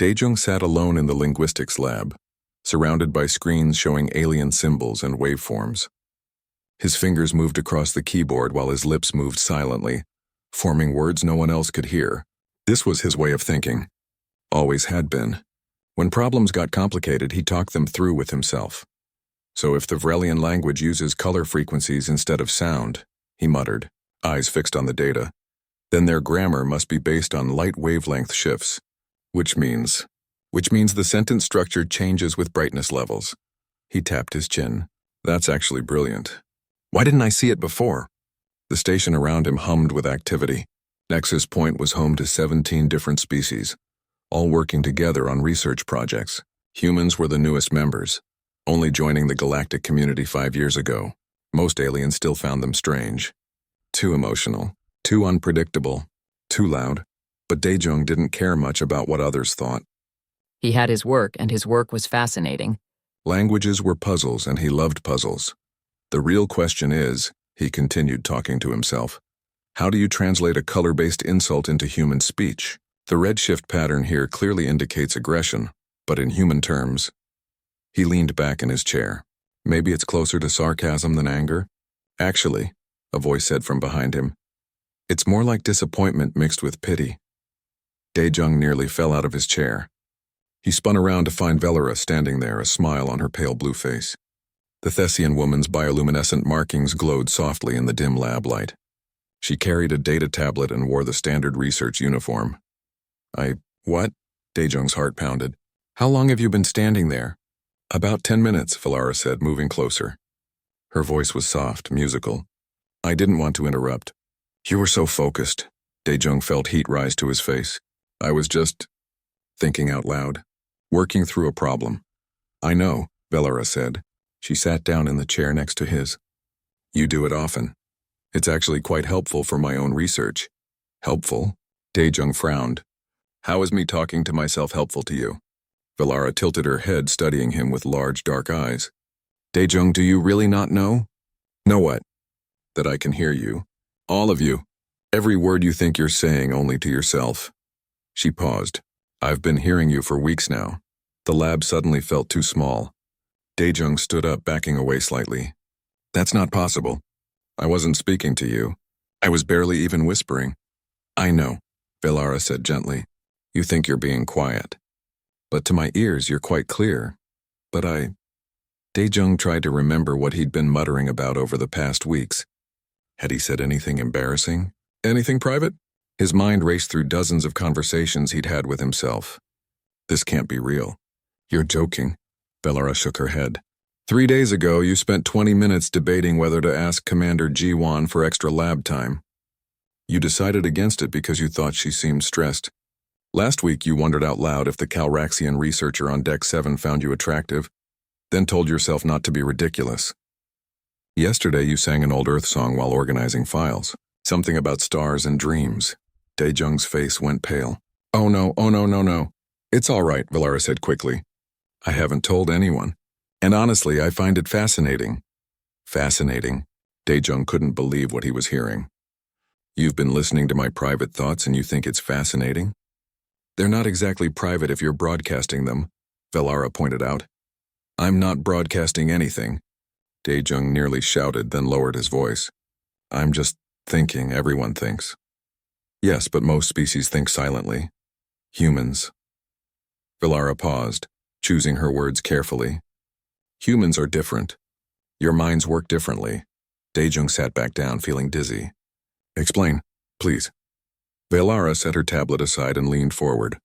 Daejung sat alone in the linguistics lab, surrounded by screens showing alien symbols and waveforms. His fingers moved across the keyboard while his lips moved silently, forming words no one else could hear. This was his way of thinking. Always had been. When problems got complicated, he talked them through with himself. So if the Vrelian language uses color frequencies instead of sound, he muttered, eyes fixed on the data, then their grammar must be based on light wavelength shifts, which means the sentence structure changes with brightness levels. He tapped his chin. That's actually brilliant. Why didn't I see it before? The station around him hummed with activity. Nexus Point was home to 17 different species, all working together on research projects. Humans were the newest members, only joining the galactic community 5 years ago. Most aliens still found them strange. Too emotional, too unpredictable, too loud. But Daejung didn't care much about what others thought. He had his work, and his work was fascinating. Languages were puzzles, and he loved puzzles. The real question is, he continued talking to himself, how do you translate a color-based insult into human speech? The redshift pattern here clearly indicates aggression, but in human terms. He leaned back in his chair. Maybe it's closer to sarcasm than anger? Actually, a voice said from behind him, it's more like disappointment mixed with pity. Daejung nearly fell out of his chair. He spun around to find Velera standing there, a smile on her pale blue face. The Thessian woman's bioluminescent markings glowed softly in the dim lab light. She carried a data tablet and wore the standard research uniform. What? Daejung's heart pounded. How long have you been standing there? About 10 minutes, Velera said, moving closer. Her voice was soft, musical. I didn't want to interrupt. You were so focused. Daejung felt heat rise to his face. I was just thinking out loud, working through a problem. I know, Velera said. She sat down in the chair next to his. You do it often. It's actually quite helpful for my own research. Helpful? Daejung frowned. How is me talking to myself helpful to you? Velera tilted her head, studying him with large dark eyes. Daejung, do you really not know? Know what? That I can hear you. All of you. Every word you think you're saying only to yourself. She paused. I've been hearing you for weeks now. The lab suddenly felt too small. Daejung stood up, backing away slightly. That's not possible. I wasn't speaking to you. I was barely even whispering. I know, Velera said gently. You think you're being quiet. But to my ears, you're quite clear. But Daejung tried to remember what he'd been muttering about over the past weeks. Had he said anything embarrassing? Anything private? His mind raced through dozens of conversations he'd had with himself. This can't be real. You're joking. Velera shook her head. 3 days ago, you spent 20 minutes debating whether to ask Commander Ji-Wan for extra lab time. You decided against it because you thought she seemed stressed. Last week, you wondered out loud if the Calraxian researcher on Deck 7 found you attractive, then told yourself not to be ridiculous. Yesterday, you sang an old Earth song while organizing files. Something about stars and dreams. Daejung's face went pale. Oh no. It's all right, Velera said quickly. I haven't told anyone. And honestly, I find it fascinating. Fascinating. Daejung couldn't believe what he was hearing. You've been listening to my private thoughts and you think it's fascinating? They're not exactly private if you're broadcasting them, Velera pointed out. I'm not broadcasting anything. Daejung nearly shouted, then lowered his voice. I'm just thinking. Everyone thinks. Yes, but most species think silently. Humans. Velera paused, choosing her words carefully. Humans are different. Your minds work differently. Daejung sat back down, feeling dizzy. Explain, please. Velera set her tablet aside and leaned forward.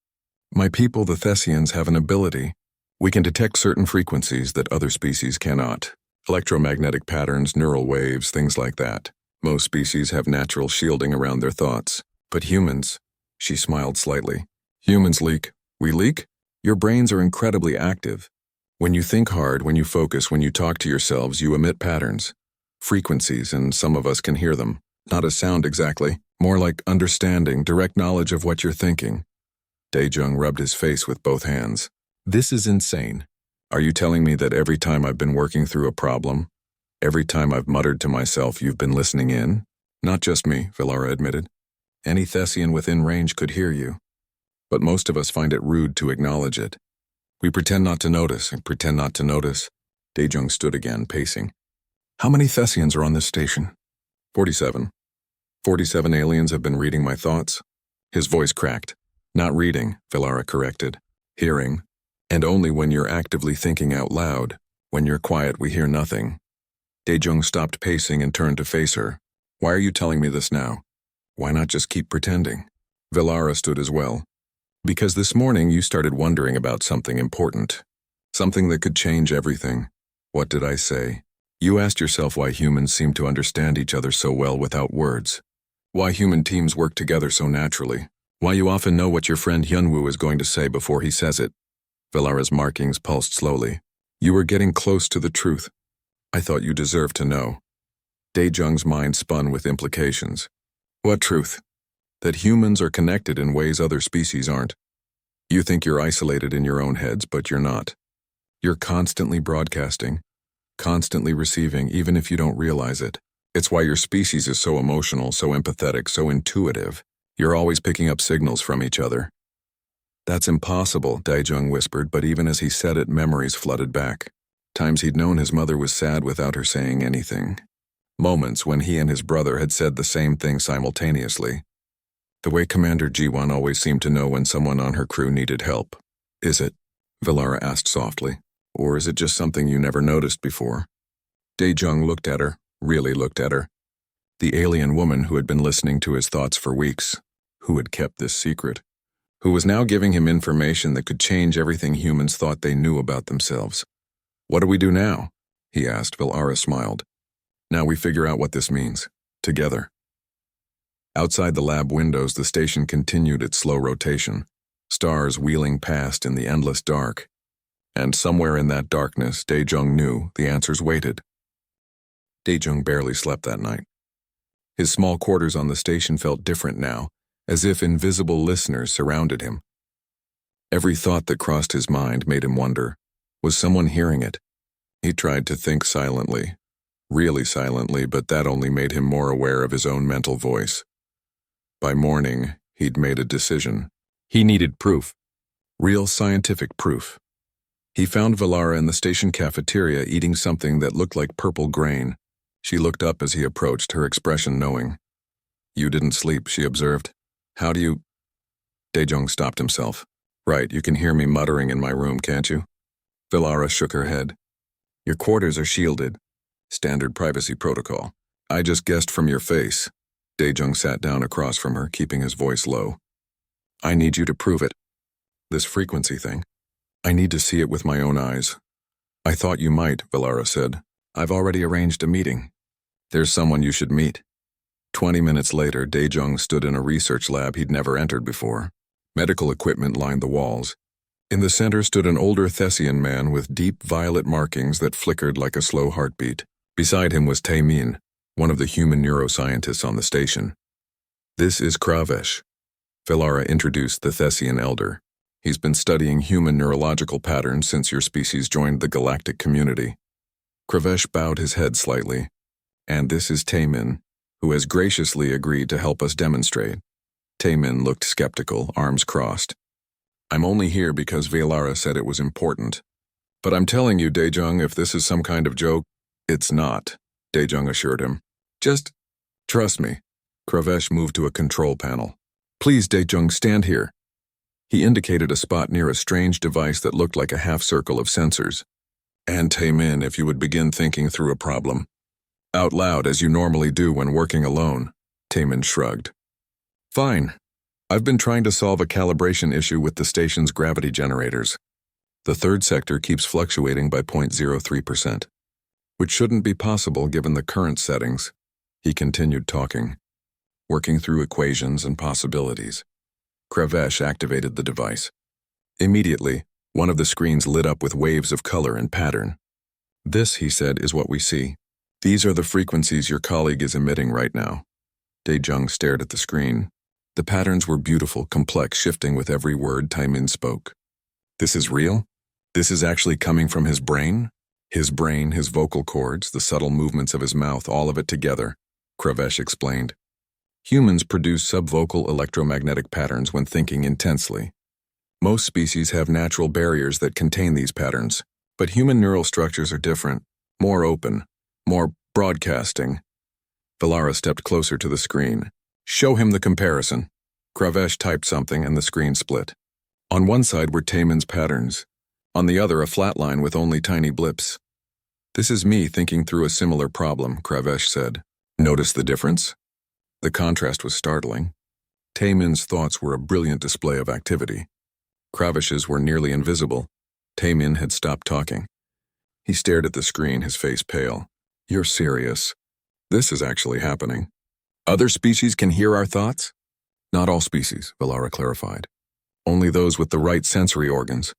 My people, the Thessians, have an ability. We can detect certain frequencies that other species cannot. Electromagnetic patterns, neural waves, things like that. Most species have natural shielding around their thoughts. But humans, she smiled slightly. Humans leak. We leak? Your brains are incredibly active. When you think hard, when you focus, when you talk to yourselves, you emit patterns. Frequencies, and some of us can hear them. Not a sound exactly. More like understanding, direct knowledge of what you're thinking. Daejung rubbed his face with both hands. This is insane. Are you telling me that every time I've been working through a problem, every time I've muttered to myself, you've been listening in? Not just me, Velera admitted. Any Thessian within range could hear you. but most of us find it rude to acknowledge it. We pretend not to notice and pretend not to notice. Daejung stood again, pacing. How many Thessians are on this station? 47. 47 aliens have been reading my thoughts. His voice cracked. Not reading, Vilara corrected. Hearing. And only when you're actively thinking out loud. When you're quiet, we hear nothing. Daejung stopped pacing and turned to face her. Why are you telling me this now? Why not just keep pretending? Vilara stood as well. Because this morning you started wondering about something important. Something that could change everything. What did I say? You asked yourself why humans seem to understand each other so well without words. Why human teams work together so naturally. Why you often know what your friend Hyunwoo is going to say before he says it. Vilara's markings pulsed slowly. You were getting close to the truth. I thought you deserved to know. Daejung's mind spun with implications. What truth? That humans are connected in ways other species aren't. You think you're isolated in your own heads, but you're not. You're constantly broadcasting, constantly receiving, even if you don't realize it. It's why your species is so emotional, so empathetic, so intuitive. You're always picking up signals from each other. That's impossible, Daejung whispered, but even as he said it, memories flooded back. Times he'd known his mother was sad without her saying anything. Moments when he and his brother had said the same thing simultaneously. The way Commander Ji-won always seemed to know when someone on her crew needed help. Is it? Vilara asked softly. Or is it just something you never noticed before? Daejung looked at her, really looked at her. The alien woman who had been listening to his thoughts for weeks, who had kept this secret, who was now giving him information that could change everything humans thought they knew about themselves. What do we do now? He asked. Vilara smiled. Now we figure out what this means. Together. Outside the lab windows, the station continued its slow rotation, stars wheeling past in the endless dark. And somewhere in that darkness, Daejung knew the answers waited. Daejung barely slept that night. His small quarters on the station felt different now, as if invisible listeners surrounded him. Every thought that crossed his mind made him wonder, was someone hearing it? He tried to think silently, really silently, but that only made him more aware of his own mental voice. By morning, he'd made a decision. He needed proof. Real scientific proof. He found Vilara in the station cafeteria eating something that looked like purple grain. She looked up as he approached, her expression knowing. You didn't sleep, she observed. How do you... Daejung stopped himself. Right, you can hear me muttering in my room, can't you? Vilara shook her head. Your quarters are shielded. Standard privacy protocol. I just guessed from your face. Daejung sat down across from her, keeping his voice low. I need you to prove it. This frequency thing. I need to see it with my own eyes. I thought you might, Vilara said. I've already arranged a meeting. There's someone you should meet. 20 minutes later, Daejung stood in a research lab he'd never entered before. Medical equipment lined the walls. In the center stood an older Thessian man with deep violet markings that flickered like a slow heartbeat. Beside him was Tae-min, one of the human neuroscientists on the station. This is Kravesh. Vilara introduced the Thessian elder. He's been studying human neurological patterns since your species joined the galactic community. Kravesh bowed his head slightly. And this is Tae-min, who has graciously agreed to help us demonstrate. Tae-min looked skeptical, arms crossed. I'm only here because Vilara said it was important. But I'm telling you, Daejung, if this is some kind of joke, it's not, Daejung assured him. Just trust me. Kravesh moved to a control panel. Please, Daejung, stand here. He indicated a spot near a strange device that looked like a half-circle of sensors. And Tae-min, if you would begin thinking through a problem. Out loud, as you normally do when working alone. Tae-min shrugged. Fine. I've been trying to solve a calibration issue with the station's gravity generators. The third sector keeps fluctuating by 0.03%, which shouldn't be possible given the current settings. He continued talking, working through equations and possibilities. Kravesh activated the device. Immediately, one of the screens lit up with waves of color and pattern. This, he said, is what we see. These are the frequencies your colleague is emitting right now. Daejung stared at the screen. The patterns were beautiful, complex, shifting with every word Tae-min spoke. This is real? This is actually coming from his brain? His brain, his vocal cords, the subtle movements of his mouth, all of it together, Kravesh explained. Humans produce subvocal electromagnetic patterns when thinking intensely. Most species have natural barriers that contain these patterns, but human neural structures are different, more open, more broadcasting. Valara stepped closer to the screen. Show him the comparison. Kravesh typed something and the screen split. On one side were Tayman's patterns. On the other, a flat line with only tiny blips. This is me thinking through a similar problem, Kravesh said. Notice the difference? The contrast was startling. Tayman's thoughts were a brilliant display of activity. Kravesh's were nearly invisible. Tayman had stopped talking. He stared at the screen, his face pale. You're serious. This is actually happening. Other species can hear our thoughts? Not all species, Valara clarified. Only those with the right sensory organs.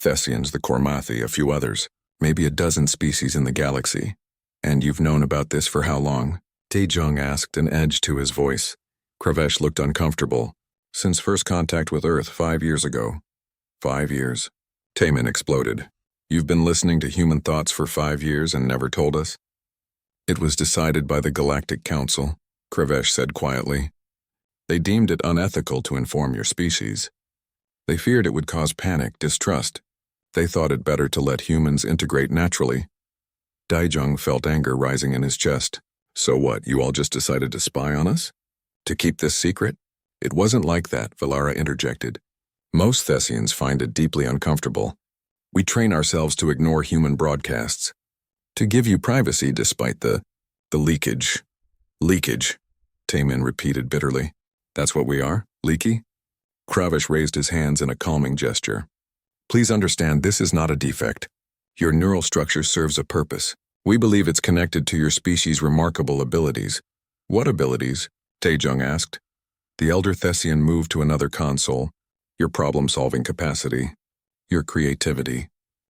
Thessians, the Kormathi, a few others. Maybe a dozen species in the galaxy. And you've known about this for how long? Taejong asked, an edge to his voice. Kravesh looked uncomfortable. Since first contact with Earth 5 years ago. 5 years. Tayman exploded. You've been listening to human thoughts for 5 years and never told us? It was decided by the Galactic Council, Kravesh said quietly. They deemed it unethical to inform your species. They feared it would cause panic, distrust. They thought it better to let humans integrate naturally. Daijong felt anger rising in his chest. So what, you all just decided to spy on us? To keep this secret? It wasn't like that, Valara interjected. Most Thessians find it deeply uncomfortable. We train ourselves to ignore human broadcasts. To give you privacy despite the leakage. Leakage, Tayman repeated bitterly. That's what we are? Leaky? Kravesh raised his hands in a calming gesture. Please understand, this is not a defect. Your neural structure serves a purpose. We believe it's connected to your species' remarkable abilities. What abilities? Taejong asked. The elder Thessian moved to another console. Your problem-solving capacity. Your creativity.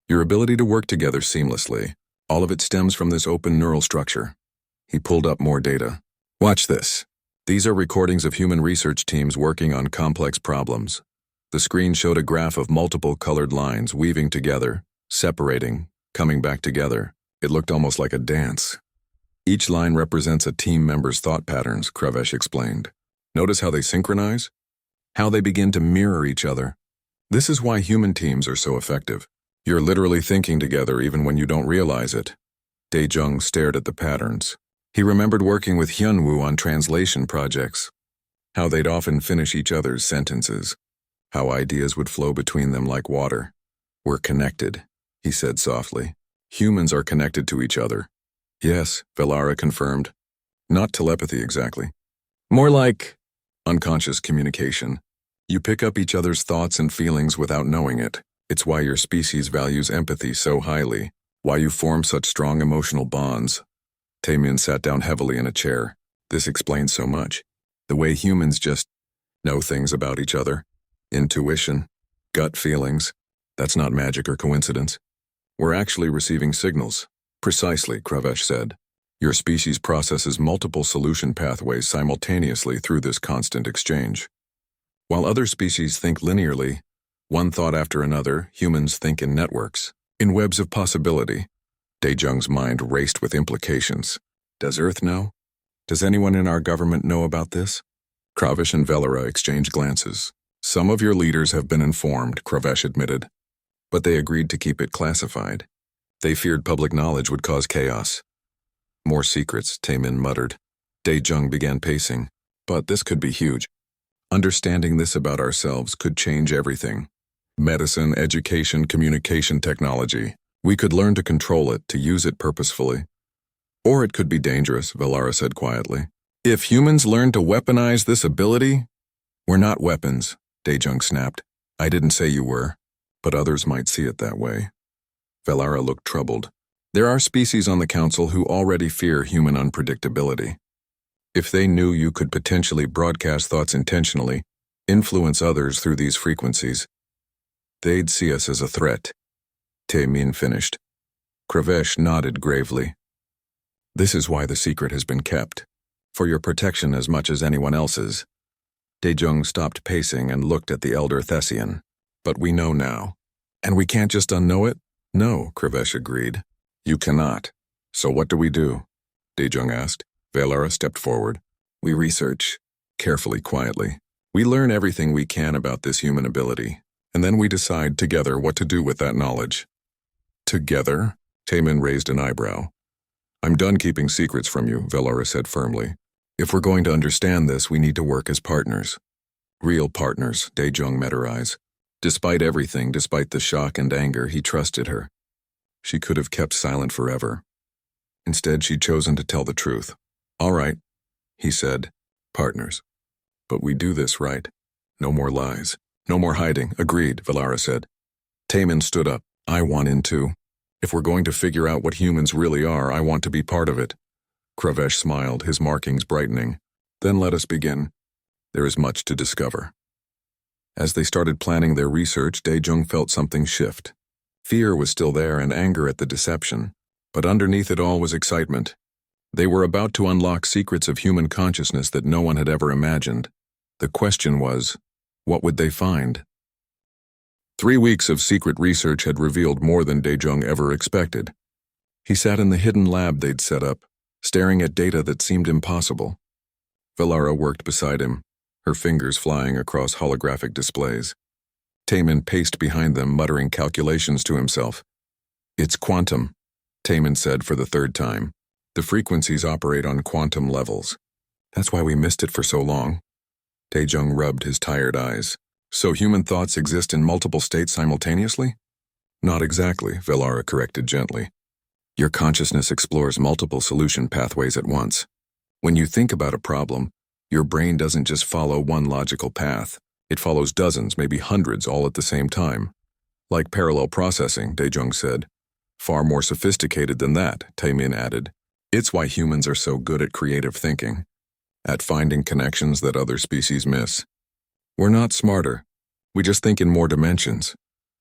Your ability to work together seamlessly. All of it stems from this open neural structure. He pulled up more data. Watch this. These are recordings of human research teams working on complex problems. The screen showed a graph of multiple colored lines weaving together, separating, coming back together. It looked almost like a dance. Each line represents a team member's thought patterns, Kravesh explained. Notice how they synchronize? How they begin to mirror each other. This is why human teams are so effective. You're literally thinking together even when you don't realize it. Daejong stared at the patterns. He remembered working with Hyunwoo on translation projects. How they'd often finish each other's sentences. How ideas would flow between them like water. We're connected, he said softly. Humans are connected to each other. Yes, Valara confirmed. Not telepathy exactly. More like unconscious communication. You pick up each other's thoughts and feelings without knowing it. It's why your species values empathy so highly, why you form such strong emotional bonds. Tayman sat down heavily in a chair. This explains so much. The way humans just know things about each other. Intuition, gut feelings. That's not magic or coincidence. We're actually receiving signals. Precisely, Kravesh said. Your species processes multiple solution pathways simultaneously through this constant exchange. While other species think linearly, one thought after another, humans think in networks, in webs of possibility. Daejong's mind raced with implications. Does Earth know? Does anyone in our government know about this? Kravesh and Valara exchanged glances. Some of your leaders have been informed, Kravesh admitted, but they agreed to keep it classified. They feared public knowledge would cause chaos. More secrets, Tayman muttered. Daejong began pacing. But this could be huge. Understanding this about ourselves could change everything. Medicine, education, communication technology. We could learn to control it, to use it purposefully. Or it could be dangerous, Valara said quietly. If humans learn to weaponize this ability, we're not weapons, Daejong snapped. I didn't say you were, but others might see it that way. Valara looked troubled. There are species on the Council who already fear human unpredictability. If they knew you could potentially broadcast thoughts intentionally, influence others through these frequencies, they'd see us as a threat. Taymin finished. Kravesh nodded gravely. This is why the secret has been kept. For your protection as much as anyone else's. Daejong stopped pacing and looked at the elder Thessian. But we know now. And we can't just unknow it? No, Kravesh agreed. You cannot. So what do we do? Daejong asked. Valara stepped forward. We research. carefully, quietly. We learn everything we can about this human ability, and then we decide together what to do with that knowledge. Together? Taemin raised an eyebrow. I'm done keeping secrets from you, Velara said firmly. If we're going to understand this, we need to work as partners. Real partners, Daejong met her eyes. Despite everything, despite the shock and anger, he trusted her. She could have kept silent forever. Instead, she'd chosen to tell the truth. All right, he said, partners. But we do this right. No more lies. No more hiding. Agreed, Velara said. Taemin stood up. I want in too. If we're going to figure out what humans really are, I want to be part of it. Kravesh smiled, his markings brightening. Then let us begin. There is much to discover. As they started planning their research, Daejong felt something shift. Fear was still there and anger at the deception, but underneath it all was excitement. They were about to unlock secrets of human consciousness that no one had ever imagined. The question was, what would they find? 3 weeks of secret research had revealed more than Daejong ever expected. He sat in the hidden lab they'd set up, staring at data that seemed impossible. Velara worked beside him, her fingers flying across holographic displays. Taemin paced behind them, muttering calculations to himself. It's quantum, Taemin said for the 3rd time. The frequencies operate on quantum levels. That's why we missed it for so long. Daejong rubbed his tired eyes. So human thoughts exist in multiple states simultaneously? Not exactly, Velara corrected gently. Your consciousness explores multiple solution pathways at once. When you think about a problem, your brain doesn't just follow one logical path. It follows dozens, maybe hundreds, all at the same time. Like parallel processing, Daejong said. Far more sophisticated than that, Taemin added. It's why humans are so good at creative thinking, at finding connections that other species miss. We're not smarter. We just think in more dimensions.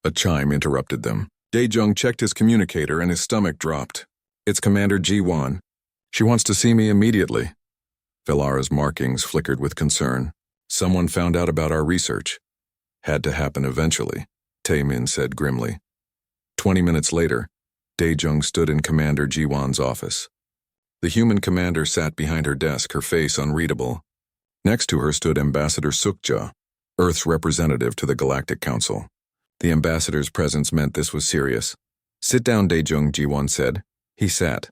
A chime interrupted them. Daejong checked his communicator and his stomach dropped. It's Commander Ji-won. She wants to see me immediately. Velara's markings flickered with concern. Someone found out about our research. Had to happen eventually, Taemin said grimly. 20 minutes later, Daejong stood in Commander Ji-won's office. The human commander sat behind her desk, her face unreadable. Next to her stood Ambassador Sukja, Earth's representative to the Galactic Council. The ambassador's presence meant this was serious. Sit down, Daejong, Ji-won said. He sat.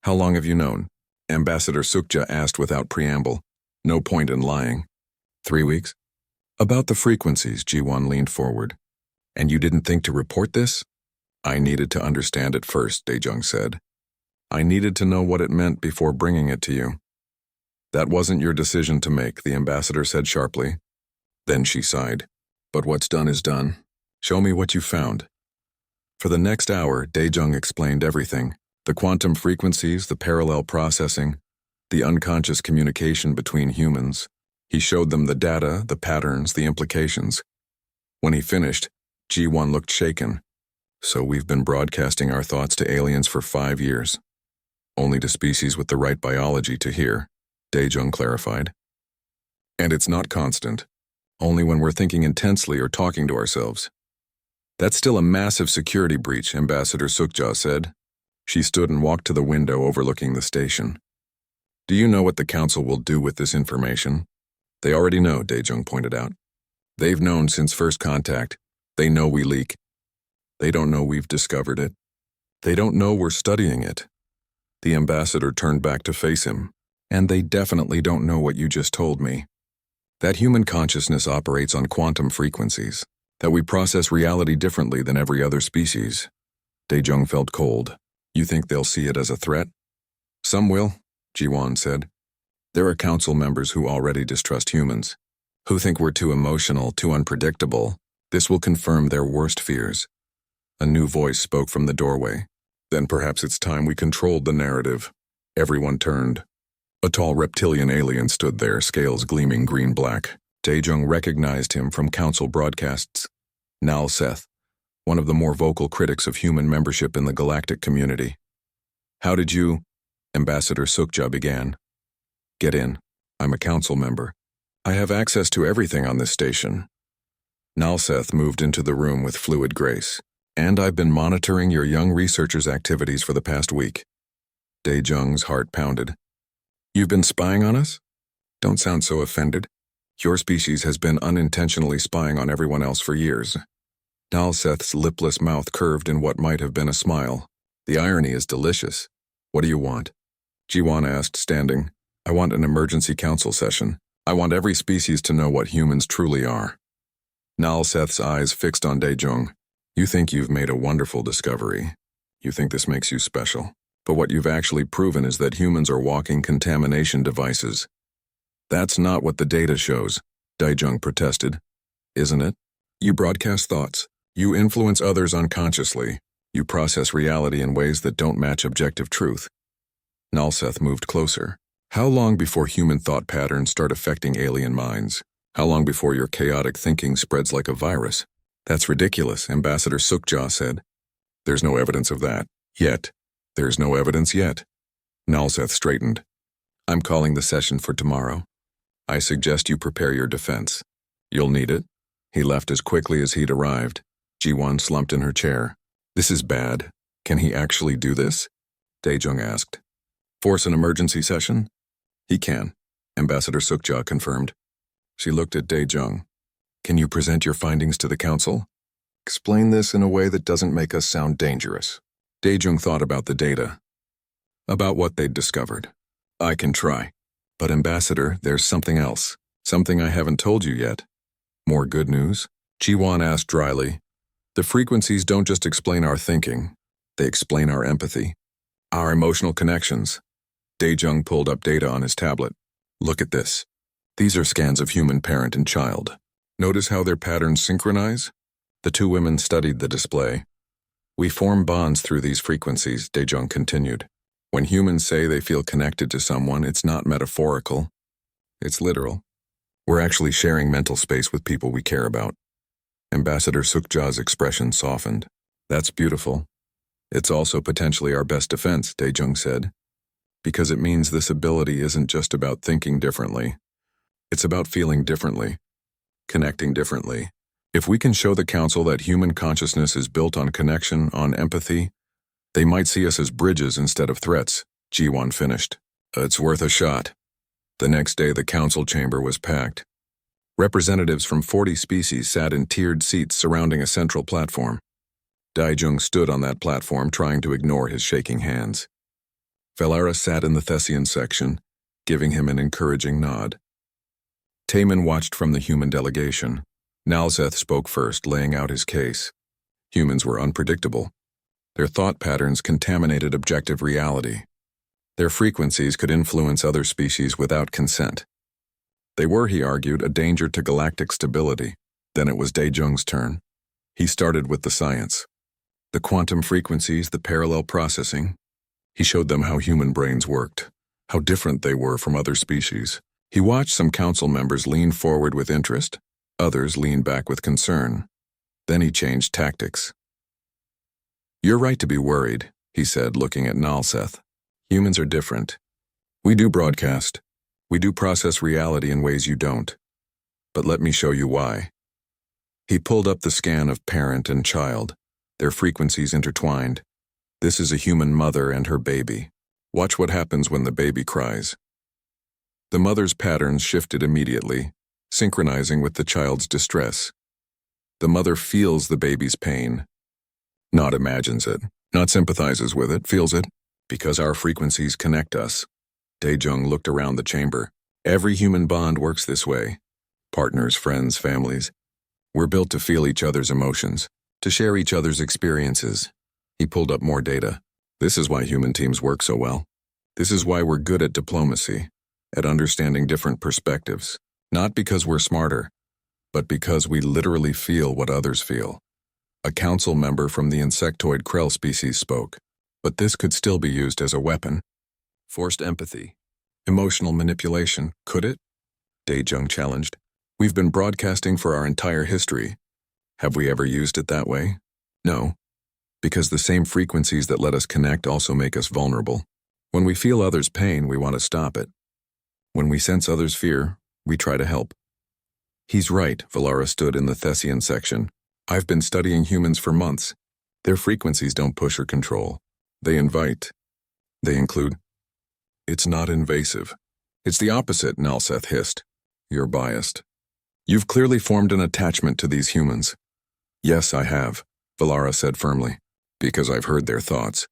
How long have you known? Ambassador Sukja asked without preamble. No point in lying. 3 weeks? About the frequencies, Ji-won leaned forward. And you didn't think to report this? I needed to understand it first, Daejong said. I needed to know what it meant before bringing it to you. That wasn't your decision to make, the ambassador said sharply. Then she sighed. But what's done is done. Show me what you found. For the next hour, Daejong explained everything. The quantum frequencies, the parallel processing, the unconscious communication between humans. He showed them the data, the patterns, the implications. When he finished, Ji-won looked shaken. So we've been broadcasting our thoughts to aliens for 5 years. Only to species with the right biology to hear, Daejong clarified. And it's not constant. Only when we're thinking intensely or talking to ourselves. That's still a massive security breach, Ambassador Sukja said. She stood and walked to the window overlooking the station. Do you know what the Council will do with this information? They already know, Daejong pointed out. They've known since first contact. They know we leak. They don't know we've discovered it. They don't know we're studying it. The ambassador turned back to face him. And they definitely don't know what you just told me. That human consciousness operates on quantum frequencies. That we process reality differently than every other species. Daejong felt cold. You think they'll see it as a threat? Some will, Ji-won said. There are council members who already distrust humans, who think we're too emotional, too unpredictable. This will confirm their worst fears. A new voice spoke from the doorway. Then perhaps it's time we controlled the narrative. Everyone turned. A tall reptilian alien stood there, scales gleaming green-black. Daejong recognized him from council broadcasts. Nal Seth, one of the more vocal critics of human membership in the galactic community. How did you? Ambassador Sukja began. Get in. I'm a council member. I have access to everything on this station. Nalseth moved into the room with fluid grace. And I've been monitoring your young researchers' activities for the past week. Daejong's heart pounded. You've been spying on us? Don't sound so offended. Your species has been unintentionally spying on everyone else for years. Nalseth's lipless mouth curved in what might have been a smile. The irony is delicious. What do you want? Jiwan asked, standing. I want an emergency council session. I want every species to know what humans truly are. Nalseth's eyes fixed on Daejong. You think you've made a wonderful discovery. You think this makes you special. But what you've actually proven is that humans are walking contamination devices. That's not what the data shows, Daejong protested. Isn't it? You broadcast thoughts. You influence others unconsciously. You process reality in ways that don't match objective truth. Nalseth moved closer. How long before human thought patterns start affecting alien minds? How long before your chaotic thinking spreads like a virus? That's ridiculous, Ambassador Sukja said. There's no evidence of that. Yet. There's no evidence yet. Nalseth straightened. I'm calling the session for tomorrow. I suggest you prepare your defense. You'll need it. He left as quickly as he'd arrived. Jiwan slumped in her chair. This is bad. Can he actually do this? Daejong asked. Force an emergency session? He can, Ambassador Sukja confirmed. She looked at Daejong. Can you present your findings to the council? Explain this in a way that doesn't make us sound dangerous. Daejong thought about the data. About what they'd discovered. I can try. But Ambassador, there's something else. Something I haven't told you yet. More good news? Jiwan asked dryly. The frequencies don't just explain our thinking. They explain our empathy. Our emotional connections. Daejong pulled up data on his tablet. Look at this. These are scans of human parent and child. Notice how their patterns synchronize? The two women studied the display. We form bonds through these frequencies, Daejong continued. When humans say they feel connected to someone, it's not metaphorical. It's literal. We're actually sharing mental space with people we care about. Ambassador Sukja's expression softened. That's beautiful. It's also potentially our best defense, Daejong said. Because it means this ability isn't just about thinking differently. It's about feeling differently. Connecting differently. If we can show the council that human consciousness is built on connection, on empathy, they might see us as bridges instead of threats, Jiwan finished. It's worth a shot. The next day the council chamber was packed. Representatives from 40 species sat in tiered seats surrounding a central platform. Daejong stood on that platform trying to ignore his shaking hands. Valara sat in the Thessian section, giving him an encouraging nod. Taemin watched from the human delegation. Nalseth spoke first, laying out his case. Humans were unpredictable. Their thought patterns contaminated objective reality. Their frequencies could influence other species without consent. They were, he argued, a danger to galactic stability. Then it was Daejong's turn. He started with the science. The quantum frequencies, the parallel processing. He showed them how human brains worked, how different they were from other species. He watched some council members lean forward with interest, others lean back with concern. Then he changed tactics. You're right to be worried, he said, looking at Nalseth. Humans are different. We do broadcast. We do process reality in ways you don't. But let me show you why. He pulled up the scan of parent and child, their frequencies intertwined. This is a human mother and her baby. Watch what happens when the baby cries. The mother's patterns shifted immediately, synchronizing with the child's distress. The mother feels the baby's pain. Not imagines it, not sympathizes with it, feels it, because our frequencies connect us. Daejong looked around the chamber. Every human bond works this way. Partners, friends, families. We're built to feel each other's emotions, to share each other's experiences. He pulled up more data. This is why human teams work so well. This is why we're good at diplomacy, at understanding different perspectives. Not because we're smarter, but because we literally feel what others feel. A council member from the insectoid Krell species spoke, but this could still be used as a weapon. Forced empathy. Emotional manipulation, could it? Daejong challenged. We've been broadcasting for our entire history. Have we ever used it that way? No. Because the same frequencies that let us connect also make us vulnerable. When we feel others' pain, we want to stop it. When we sense others' fear, we try to help. He's right, Valara stood in the Thessian section. I've been studying humans for months. Their frequencies don't push or control. They invite. They include. It's not invasive. It's the opposite, Nalseth hissed. You're biased. You've clearly formed an attachment to these humans. Yes, I have, Valara said firmly, because I've heard their thoughts.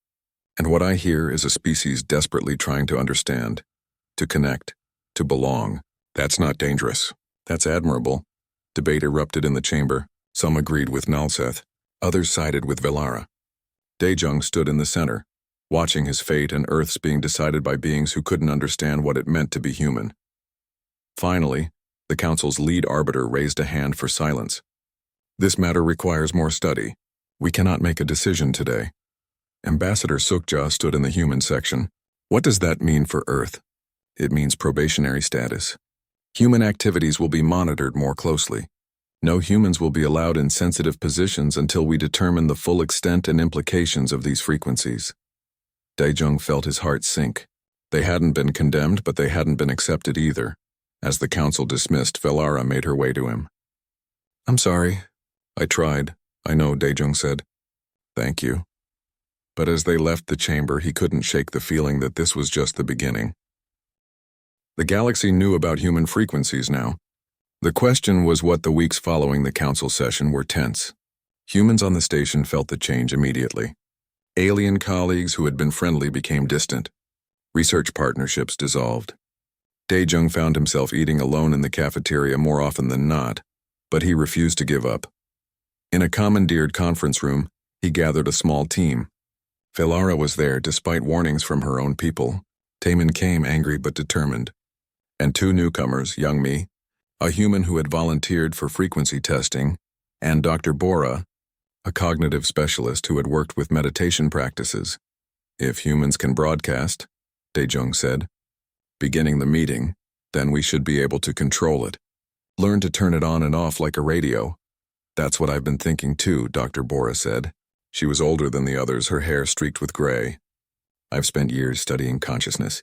And what I hear is a species desperately trying to understand, to connect, to belong. That's not dangerous. That's admirable. Debate erupted in the chamber. Some agreed with Nalseth. Others sided with Valara. Daejung stood in the center, watching his fate and Earth's being decided by beings who couldn't understand what it meant to be human. Finally, the Council's lead arbiter raised a hand for silence. This matter requires more study. We cannot make a decision today. Ambassador Sukja stood in the human section. What does that mean for Earth? It means probationary status. Human activities will be monitored more closely. No humans will be allowed in sensitive positions until we determine the full extent and implications of these frequencies. Daejung felt his heart sink. They hadn't been condemned, but they hadn't been accepted either. As the council dismissed, Valara made her way to him. I'm sorry. I tried. I know, Daejung said. Thank you. But as they left the chamber, he couldn't shake the feeling that this was just the beginning. The galaxy knew about human frequencies now. The question was what the weeks following the council session were tense. Humans on the station felt the change immediately. Alien colleagues who had been friendly became distant. Research partnerships dissolved. Daejung found himself eating alone in the cafeteria more often than not, but he refused to give up. In a commandeered conference room, he gathered a small team. Valara was there despite warnings from her own people. Taemin came angry but determined. And two newcomers, Youngmi, a human who had volunteered for frequency testing, and Dr. Bora, a cognitive specialist who had worked with meditation practices. If humans can broadcast, Daejung said, beginning the meeting, then we should be able to control it. Learn to turn it on and off like a radio. That's what I've been thinking too, Dr. Bora said. She was older than the others, her hair streaked with gray. I've spent years studying consciousness.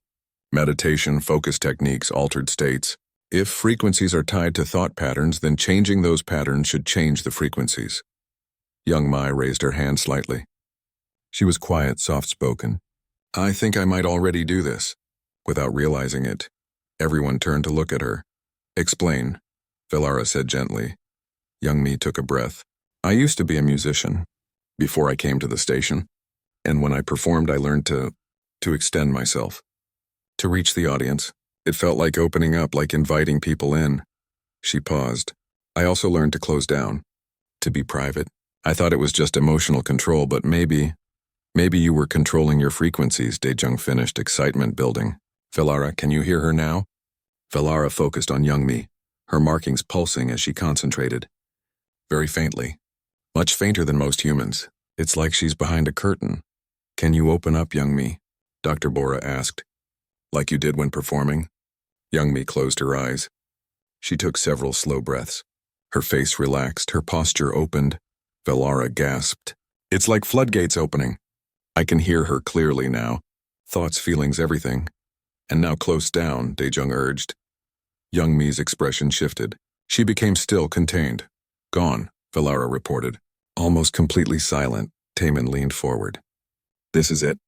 Meditation, focus techniques, altered states. If frequencies are tied to thought patterns, then changing those patterns should change the frequencies. Young Mai raised her hand slightly. She was quiet, soft-spoken. I think I might already do this. Without realizing it, everyone turned to look at her. Explain, Valara said gently. Young Mi took a breath. I used to be a musician, before I came to the station, and when I performed I learned to extend myself. To reach the audience, it felt like opening up, like inviting people in. She paused. I also learned to close down, to be private. I thought it was just emotional control, but maybe you were controlling your frequencies, Daejung finished, excitement building. Valara, can you hear her now? Valara focused on Youngmi, her markings pulsing as she concentrated. Very faintly. Much fainter than most humans. It's like she's behind a curtain. Can you open up, Youngmi? Dr. Bora asked. Like you did when performing? Youngmi closed her eyes. She took several slow breaths. Her face relaxed, her posture opened. Valara gasped. It's like floodgates opening. I can hear her clearly now. Thoughts, feelings, everything. And now close down, Daejung urged. Youngmi's expression shifted. She became still, contained. Gone, Valara reported. Almost completely silent, Taemin leaned forward. This is it.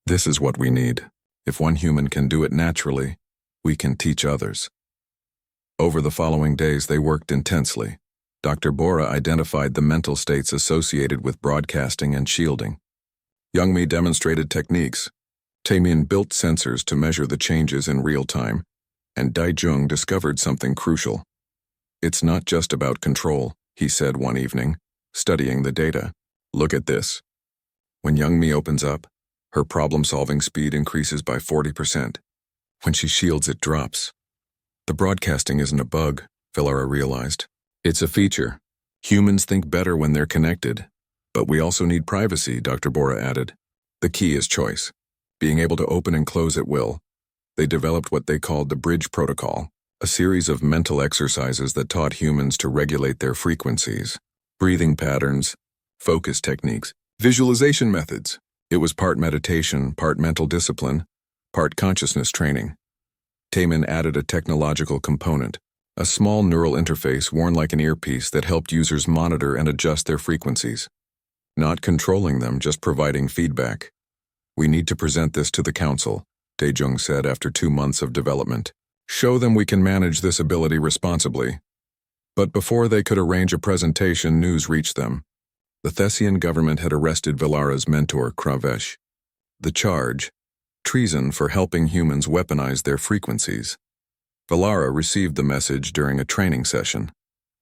This is what we need. If one human can do it naturally, we can teach others. Over the following days, they worked intensely. Dr. Bora identified the mental states associated with broadcasting and shielding. Youngmi demonstrated techniques. Taemin built sensors to measure the changes in real time, and Daejung discovered something crucial. It's not just about control, he said one evening, studying the data. Look at this. When Youngmi opens up, her problem-solving speed increases by 40%. When she shields, it drops. The broadcasting isn't a bug, Valara realized. It's a feature. Humans think better when they're connected. But we also need privacy, Dr. Bora added. The key is choice. Being able to open and close at will. They developed what they called the Bridge Protocol, a series of mental exercises that taught humans to regulate their frequencies. Breathing patterns, focus techniques, visualization methods. It was part meditation, part mental discipline, part consciousness training. Taemin added a technological component, a small neural interface worn like an earpiece that helped users monitor and adjust their frequencies. Not controlling them, just providing feedback. We need to present this to the council, Daejung said after 2 months of development. Show them we can manage this ability responsibly. But before they could arrange a presentation, news reached them. The Thessian government had arrested Valara's mentor, Kravesh. The charge: treason for helping humans weaponize their frequencies. Valara received the message during a training session.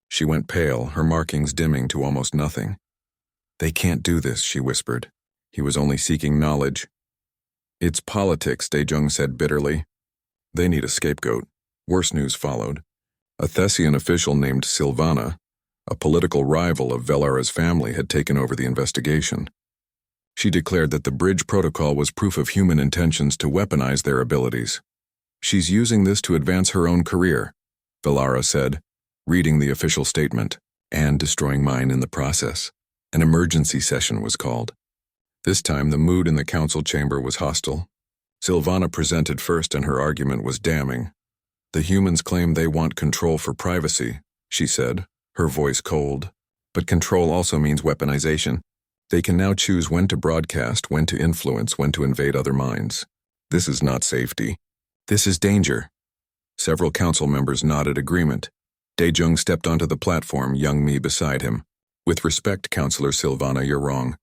She went pale, her markings dimming to almost nothing. "They can't do this," she whispered. "He was only seeking knowledge." "It's politics," Daejung said bitterly. "They need a scapegoat." Worse news followed. A Thessian official named Sylvana, a political rival of Valara's family, had taken over the investigation. She declared that the bridge protocol was proof of human intentions to weaponize their abilities. "She's using this to advance her own career," Valara said, reading the official statement, "and destroying mine in the process." An emergency session was called. This time the mood in the council chamber was hostile. Sylvana presented first, and her argument was damning. "The humans claim they want control for privacy," she said, her voice cold. "But control also means weaponization. They can now choose when to broadcast, when to influence, when to invade other minds. This is not safety. This is danger." Several council members nodded agreement. Daejung stepped onto the platform, Young Mi beside him. "With respect, Councillor Sylvana, you're wrong.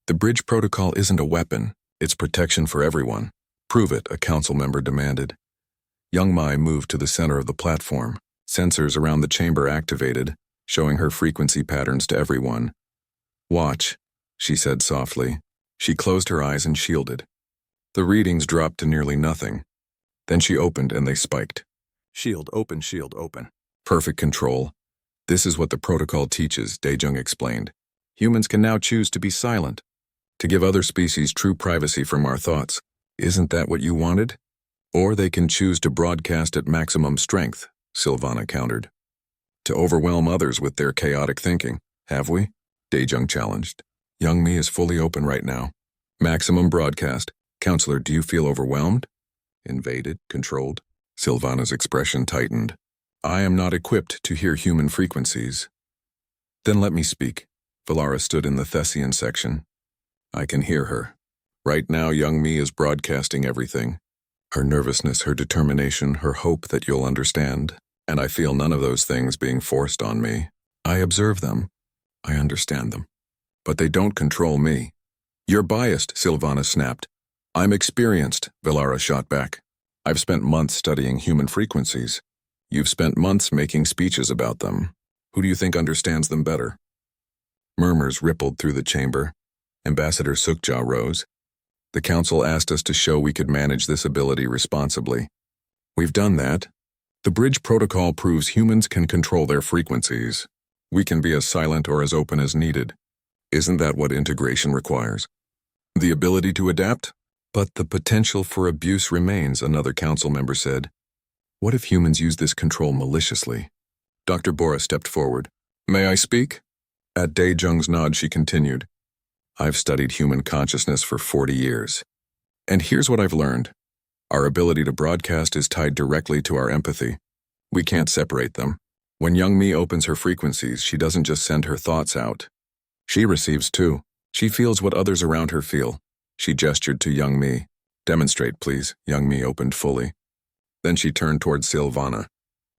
The bridge protocol isn't a weapon. It's protection for everyone." "Prove it," a council member demanded. Young Mai moved to the center of the platform. Sensors around the chamber activated, showing her frequency patterns to everyone. "Watch," she said softly. She closed her eyes and shielded. The readings dropped to nearly nothing. Then she opened and they spiked. Shield open, shield open. Perfect control. "This is what the protocol teaches," Daejung explained. "Humans can now choose to be silent, to give other species true privacy from our thoughts. Isn't that what you wanted? Or they can choose to broadcast at maximum strength," Sylvana countered. "To overwhelm others with their chaotic thinking. Have we?" Daejung challenged. "Young Mi is fully open right now. Maximum broadcast. Counselor, do you feel overwhelmed? Invaded? Controlled?" Sylvana's expression tightened. "I am not equipped to hear human frequencies." "Then let me speak." Valara stood in the Thessian section. "I can hear her. Right now, Young Mi is broadcasting everything. Her nervousness, her determination, her hope that you'll understand. And I feel none of those things being forced on me. I observe them. I understand them. But they don't control me." "You're biased," Sylvana snapped. "I'm experienced," Valara shot back. "I've spent months studying human frequencies. You've spent months making speeches about them. Who do you think understands them better?" Murmurs rippled through the chamber. Ambassador Sukja rose. "The council asked us to show we could manage this ability responsibly. We've done that. The bridge protocol proves humans can control their frequencies. We can be as silent or as open as needed. Isn't that what integration requires? The ability to adapt? But the potential for abuse remains," another council member said. "What if humans use this control maliciously?" Dr. Bora stepped forward. "May I speak?" At Daejung's nod, she continued. "I've studied human consciousness for 40 years. And here's what I've learned. Our ability to broadcast is tied directly to our empathy. We can't separate them. When Young Mi opens her frequencies, she doesn't just send her thoughts out. She receives too. She feels what others around her feel." She gestured to Young Mi. "Demonstrate, please." Young Mi opened fully. Then she turned toward Sylvana.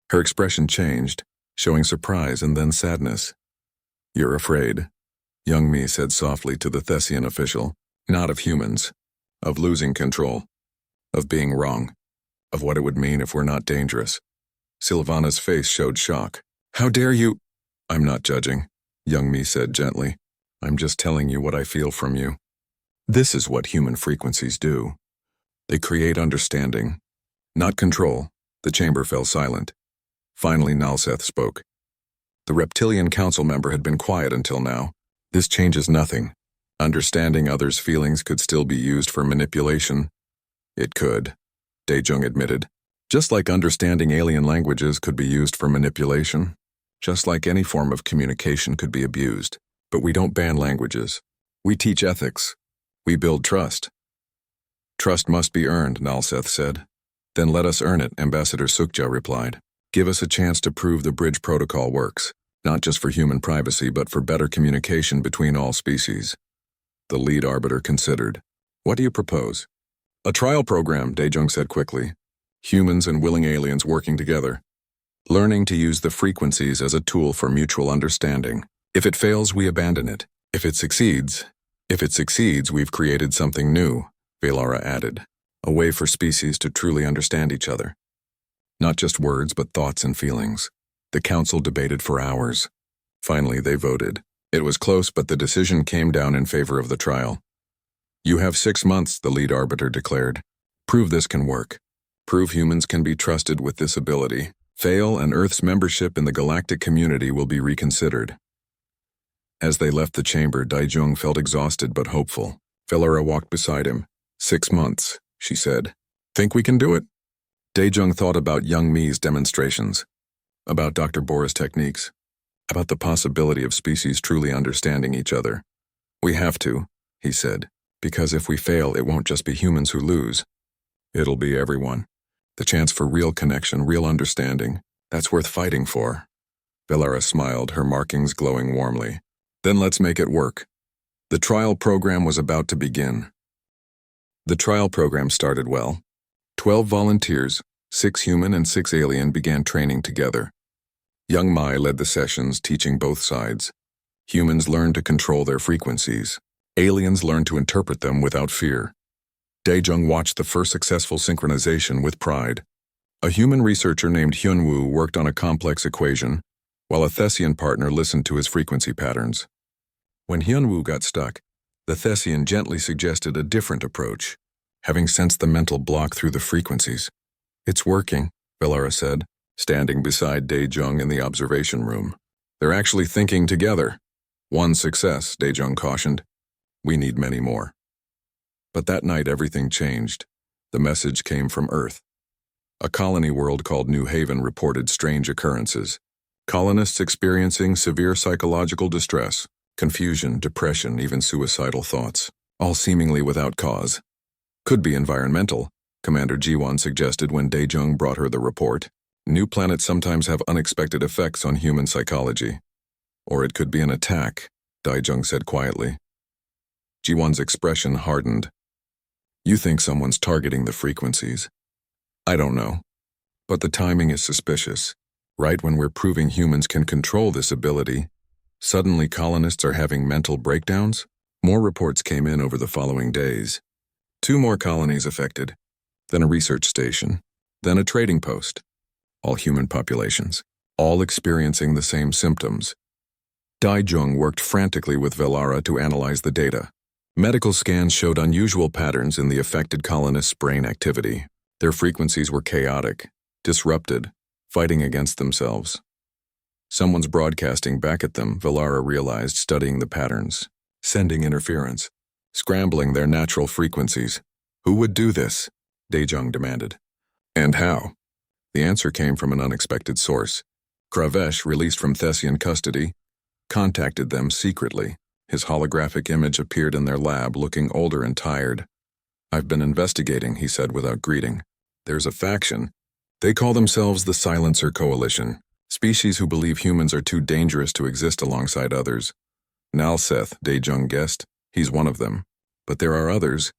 Her expression changed, showing surprise and then sadness. "You're afraid," Young Mi said softly to the Thessian official. "Not of humans. Of losing control. Of being wrong. Of what it would mean if we're not dangerous." Sylvana's face showed shock. "How dare you?" "I'm not judging," Young Mi said gently. "I'm just telling you what I feel from you. This is what human frequencies do. They create understanding, not control." The chamber fell silent. Finally, Nalseth spoke. The reptilian council member had been quiet until now. "This changes nothing. Understanding others' feelings could still be used for manipulation." "It could," Daejung admitted. "Just like understanding alien languages could be used for manipulation. Just like any form of communication could be abused. But we don't ban languages. We teach ethics. We build trust." "Trust must be earned," Nalseth said. "Then let us earn it," Ambassador Sukja replied. "Give us a chance to prove the bridge protocol works, not just for human privacy but for better communication between all species." The lead arbiter considered. "What do you propose?" "A trial program," Daejung said quickly. Humans and willing aliens working together. Learning to use the frequencies as a tool for mutual understanding. If it fails, we abandon it. If it succeeds, we've created something new, Velara added. A way for species to truly understand each other. Not just words, but thoughts and feelings. The council debated for hours. Finally, they voted. It was close, but the decision came down in favor of the trial. You have 6 months, the lead arbiter declared. Prove this can work. Prove humans can be trusted with this ability. Fail, and Earth's membership in the galactic community will be reconsidered. As they left the chamber, Daijung felt exhausted but hopeful. Velara walked beside him. 6 months, she said. Think we can do it? Daijung thought about young Mi's demonstrations, about Dr. Bora's techniques, about the possibility of species truly understanding each other. We have to, he said, because if we fail, it won't just be humans who lose. It'll be everyone. The chance for real connection, real understanding, that's worth fighting for. Velara smiled, her markings glowing warmly. Then let's make it work. The trial program was about to begin. The trial program started well. 12 volunteers, 6 human and 6 alien, began training together. Young Mai led the sessions, teaching both sides. Humans learned to control their frequencies. Aliens learned to interpret them without fear. Daijung watched the first successful synchronization with pride. A human researcher named Hyunwoo worked on a complex equation, while a Thessian partner listened to his frequency patterns. When Hyunwoo got stuck, the Thessian gently suggested a different approach, having sensed the mental block through the frequencies. It's working, Velara said, standing beside Daijung in the observation room. They're actually thinking together. One success, Daijung cautioned. We need many more. But that night everything changed. The message came from Earth. A colony world called New Haven reported strange occurrences. Colonists experiencing severe psychological distress, confusion, depression, even suicidal thoughts, all seemingly without cause. Could be environmental, Commander Jiwon suggested when Daijung brought her the report. New planets sometimes have unexpected effects on human psychology. Or it could be an attack, Daijung said quietly. Jiwon's expression hardened. You think someone's targeting the frequencies? I don't know. But the timing is suspicious. Right when we're proving humans can control this ability, suddenly colonists are having mental breakdowns? More reports came in over the following days. 2 more colonies affected, then a research station, then a trading post. All human populations, all experiencing the same symptoms. Daijung worked frantically with Velara to analyze the data. Medical scans showed unusual patterns in the affected colonists' brain activity. Their frequencies were chaotic, disrupted, fighting against themselves. Someone's broadcasting back at them, Velara realized, studying the patterns, sending interference, scrambling their natural frequencies. Who would do this? Daijung demanded. And how? The answer came from an unexpected source. Kravesh, released from Thessian custody, contacted them secretly. His holographic image appeared in their lab, looking older and tired. I've been investigating, he said without greeting. There's a faction. They call themselves the Silencer Coalition, species who believe humans are too dangerous to exist alongside others. Nalseth, Daijung guessed, he's one of them. But there are others.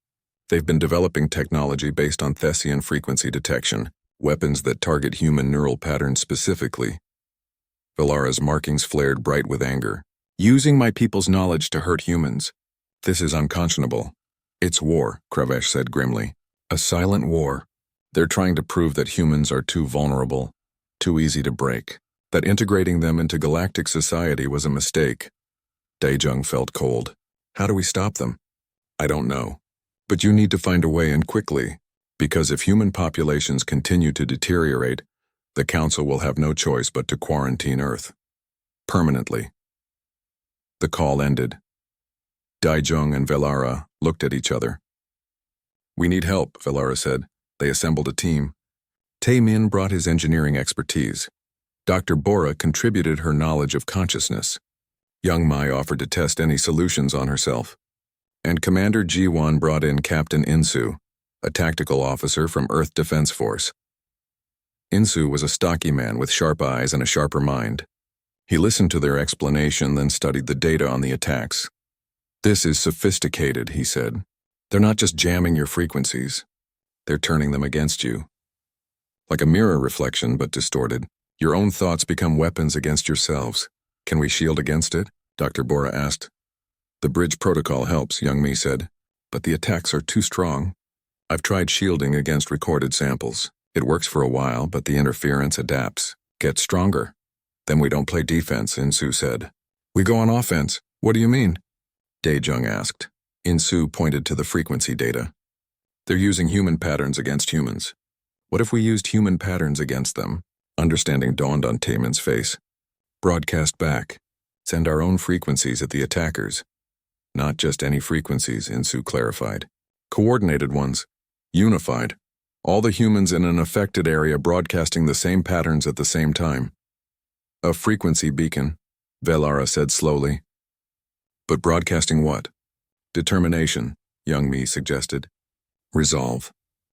They've been developing technology based on Thessian frequency detection, weapons that target human neural patterns specifically. Velara's markings flared bright with anger. Using my people's knowledge to hurt humans. This is unconscionable. It's war, Kravesh said grimly. A silent war. They're trying to prove that humans are too vulnerable, too easy to break, that integrating them into galactic society was a mistake. Daijung felt cold. How do we stop them? I don't know. But you need to find a way, and quickly, because if human populations continue to deteriorate, the Council will have no choice but to quarantine Earth. Permanently. The call ended. Daijung and Velara looked at each other. We need help, Velara said. They assembled a team. Tae-min brought his engineering expertise. Dr. Bora contributed her knowledge of consciousness. Young Mai offered to test any solutions on herself. And Commander Jiwon brought in Captain Insu, a tactical officer from Earth Defense Force. Insu was a stocky man with sharp eyes and a sharper mind. He listened to their explanation, then studied the data on the attacks. This is sophisticated, he said. They're not just jamming your frequencies. They're turning them against you. Like a mirror reflection, but distorted. Your own thoughts become weapons against yourselves. Can we shield against it? Dr. Bora asked. The bridge protocol helps, Young Mi said, but the attacks are too strong. I've tried shielding against recorded samples. It works for a while, but the interference adapts, gets stronger. Then we don't play defense, Insu said. We go on offense. What do you mean? Daejung asked. Insu pointed to the frequency data. They're using human patterns against humans. What if we used human patterns against them? Understanding dawned on Taemin's face. Broadcast back. Send our own frequencies at the attackers. Not just any frequencies, Insu clarified. Coordinated ones. Unified. All the humans in an affected area broadcasting the same patterns at the same time. A frequency beacon, Velara said slowly. But broadcasting what? Determination, Young Mi suggested. Resolve.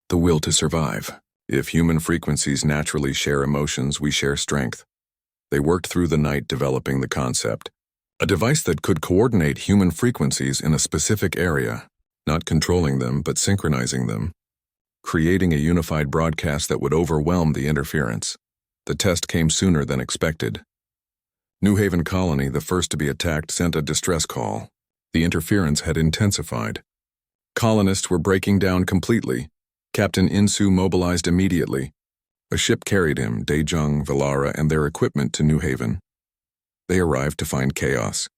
The will to survive. If human frequencies naturally share emotions, we share strength. They worked through the night developing the concept. A device that could coordinate human frequencies in a specific area, not controlling them but synchronizing them. Creating a unified broadcast that would overwhelm the interference. The test came sooner than expected. New Haven Colony, the first to be attacked, sent a distress call. The interference had intensified. Colonists were breaking down completely. Captain Insu mobilized immediately. A ship carried him, Daejung, Velara, and their equipment to New Haven. They arrived to find chaos.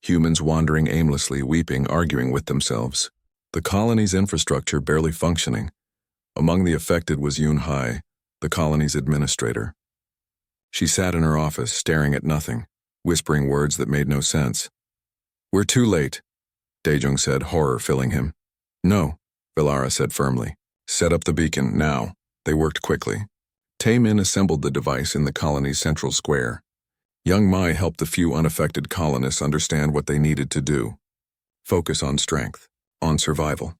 Humans wandering aimlessly, weeping, arguing with themselves. The colony's infrastructure barely functioning. Among the affected was Yoon Hai, the colony's administrator. She sat in her office, staring at nothing, whispering words that made no sense. We're too late, Daejung said, horror filling him. No, Velara said firmly. Set up the beacon, now. They worked quickly. Taemin assembled the device in the colony's central square. Young Mai helped the few unaffected colonists understand what they needed to do. Focus on strength, on survival.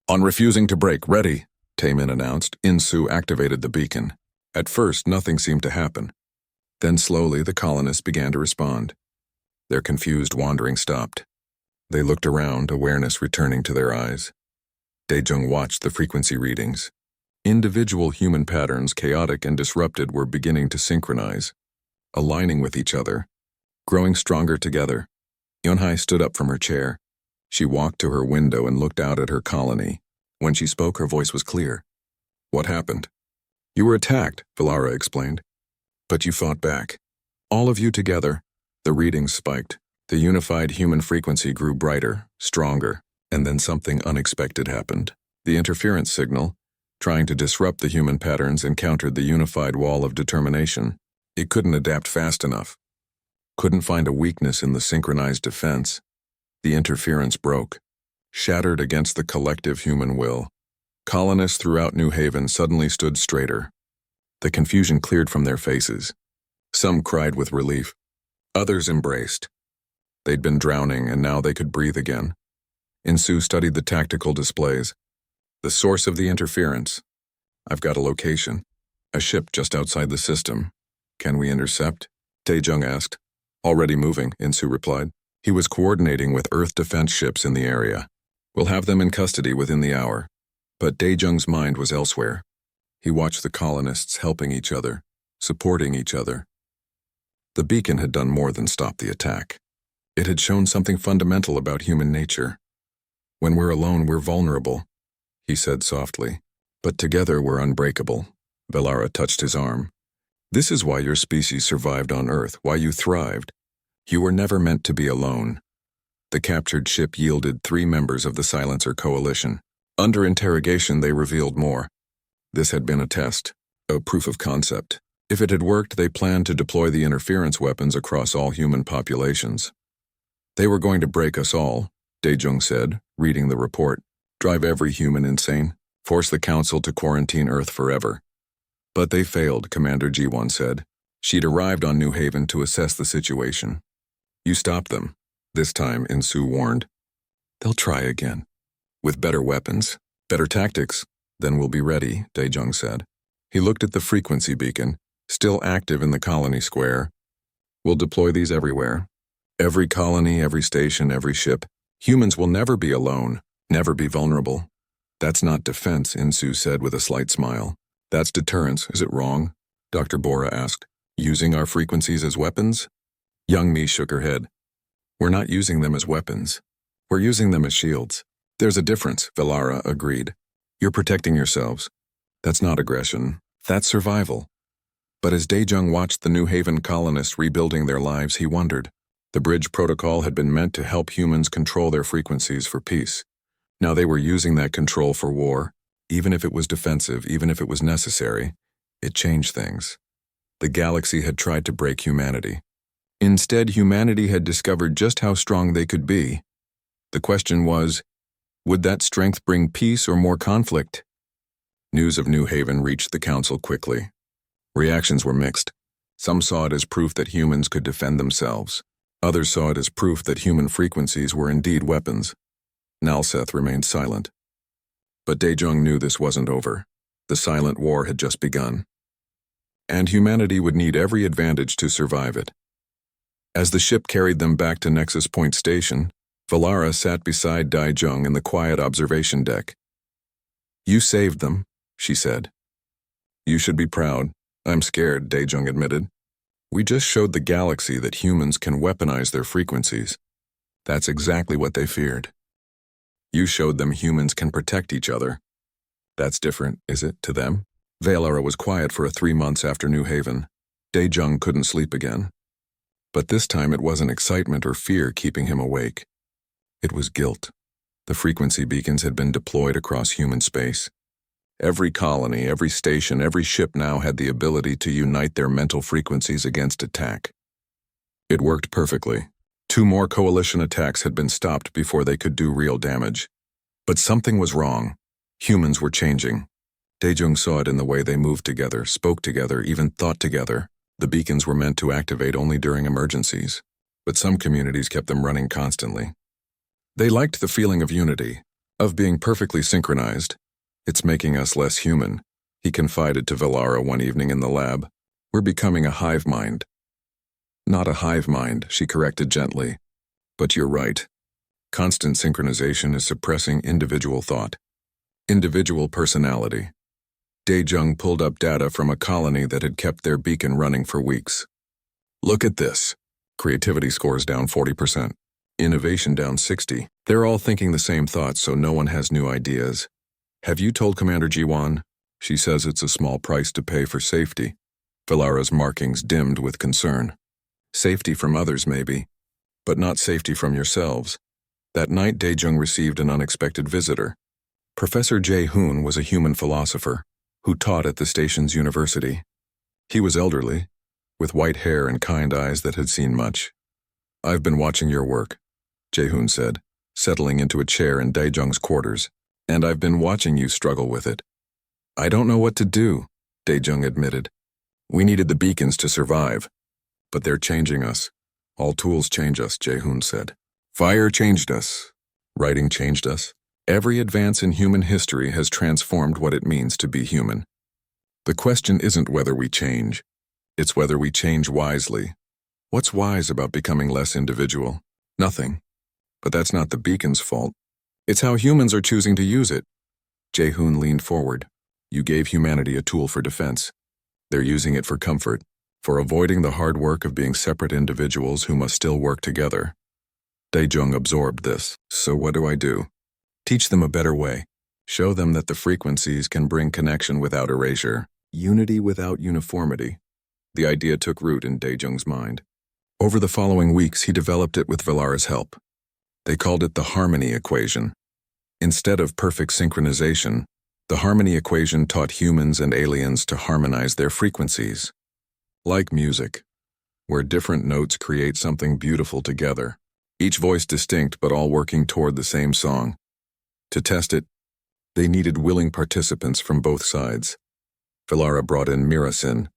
On refusing to break, ready, Taemin announced. Insu activated the beacon. At first, nothing seemed to happen. Then slowly, the colonists began to respond. Their confused wandering stopped. They looked around, awareness returning to their eyes. Daejung watched the frequency readings. Individual human patterns, chaotic and disrupted, were beginning to synchronize, aligning with each other, growing stronger together. Yeonhai stood up from her chair. She walked to her window and looked out at her colony. When she spoke, her voice was clear. What happened? You were attacked, Velara explained. But you fought back. All of you together. The readings spiked. The unified human frequency grew brighter, stronger, and then something unexpected happened. The interference signal, trying to disrupt the human patterns, encountered the unified wall of determination. It couldn't adapt fast enough. Couldn't find a weakness in the synchronized defense. The interference broke, shattered against the collective human will. Colonists throughout New Haven suddenly stood straighter. The confusion cleared from their faces. Some cried with relief. Others embraced. They'd been drowning, and now they could breathe again. Insu studied the tactical displays. The source of the interference. I've got a location. A ship just outside the system. Can we intercept? Daejung asked. Already moving, Insu replied. He was coordinating with Earth defense ships in the area. We'll have them in custody within the hour. But Daejung's mind was elsewhere. He watched the colonists helping each other, supporting each other. The beacon had done more than stop the attack. It had shown something fundamental about human nature. When we're alone, we're vulnerable, he said softly. But together we're unbreakable. Velara touched his arm. This is why your species survived on Earth, why you thrived. You were never meant to be alone. The captured ship yielded 3 members of the Silencer Coalition. Under interrogation, they revealed more. This had been a test, a proof of concept. If it had worked, they planned to deploy the interference weapons across all human populations. They were going to break us all, Daejung said, reading the report. Drive every human insane. Force the Council to quarantine Earth forever. But they failed, Commander Ji-won said. She'd arrived on New Haven to assess the situation. You stopped them. This time, Insu warned. They'll try again. With better weapons, better tactics. Then we'll be ready, Daejung said. He looked at the frequency beacon, still active in the colony square. We'll deploy these everywhere. Every colony, every station, every ship. Humans will never be alone, never be vulnerable. That's not defense, Insu said with a slight smile. That's deterrence, is it wrong? Dr. Bora asked. Using our frequencies as weapons? Young Mi shook her head. We're not using them as weapons. We're using them as shields. There's a difference, Velara agreed. You're protecting yourselves. That's not aggression. That's survival. But as Daejung watched the New Haven colonists rebuilding their lives, he wondered. The bridge protocol had been meant to help humans control their frequencies for peace. Now they were using that control for war. Even if it was defensive, even if it was necessary, it changed things. The galaxy had tried to break humanity. Instead, humanity had discovered just how strong they could be. The question was, would that strength bring peace or more conflict? News of New Haven reached the council quickly. Reactions were mixed. Some saw it as proof that humans could defend themselves. Others saw it as proof that human frequencies were indeed weapons. Nalseth remained silent. But Daejung knew this wasn't over. The silent war had just begun. And humanity would need every advantage to survive it. As the ship carried them back to Nexus Point Station, Velara sat beside Daejung in the quiet observation deck. You saved them, she said. You should be proud. I'm scared, Daejung admitted. We just showed the galaxy that humans can weaponize their frequencies. That's exactly what they feared. You showed them humans can protect each other. That's different, is it, to them? Velara was quiet for 3 months after New Haven. Daejung couldn't sleep again. But this time it wasn't excitement or fear keeping him awake. It was guilt. The frequency beacons had been deployed across human space. Every colony, every station, every ship now had the ability to unite their mental frequencies against attack. It worked perfectly. 2 more coalition attacks had been stopped before they could do real damage. But something was wrong. Humans were changing. Daejung saw it in the way they moved together, spoke together, even thought together. The beacons were meant to activate only during emergencies, but some communities kept them running constantly. They liked the feeling of unity, of being perfectly synchronized. It's making us less human, he confided to Velara one evening in the lab. We're becoming a hive mind. Not a hive mind, she corrected gently. But you're right. Constant synchronization is suppressing individual thought, individual personality. Daejung pulled up data from a colony that had kept their beacon running for weeks. Look at this. Creativity scores down 40%. Innovation down 60%. They're all thinking the same thoughts, so no one has new ideas. Have you told Commander Jiwan? She says it's a small price to pay for safety. Velara's markings dimmed with concern. Safety from others, maybe, but not safety from yourselves. That night, Daejung received an unexpected visitor. Professor Jae-hoon was a human philosopher who taught at the station's university. He was elderly, with white hair and kind eyes that had seen much. I've been watching your work, Jae-hoon said, settling into a chair in Daejung's quarters, and I've been watching you struggle with it. I don't know what to do, Daejung admitted. We needed the beacons to survive, but they're changing us. All tools change us, Jae-hoon said. Fire changed us. Writing changed us. Every advance in human history has transformed what it means to be human. The question isn't whether we change. It's whether we change wisely. What's wise about becoming less individual? Nothing. But that's not the beacon's fault. It's how humans are choosing to use it. Jae-hoon leaned forward. You gave humanity a tool for defense. They're using it for comfort, for avoiding the hard work of being separate individuals who must still work together. Daejung absorbed this. So what do I do? Teach them a better way. Show them that the frequencies can bring connection without erasure, unity without uniformity. The idea took root in Daejung's mind. Over the following weeks, he developed it with Velara's help. They called it the harmony equation. Instead of perfect synchronization, the harmony equation taught humans and aliens to harmonize their frequencies. Like music, where different notes create something beautiful together, each voice distinct but all working toward the same song. To test it, they needed willing participants from both sides. Velara brought in Mirasin,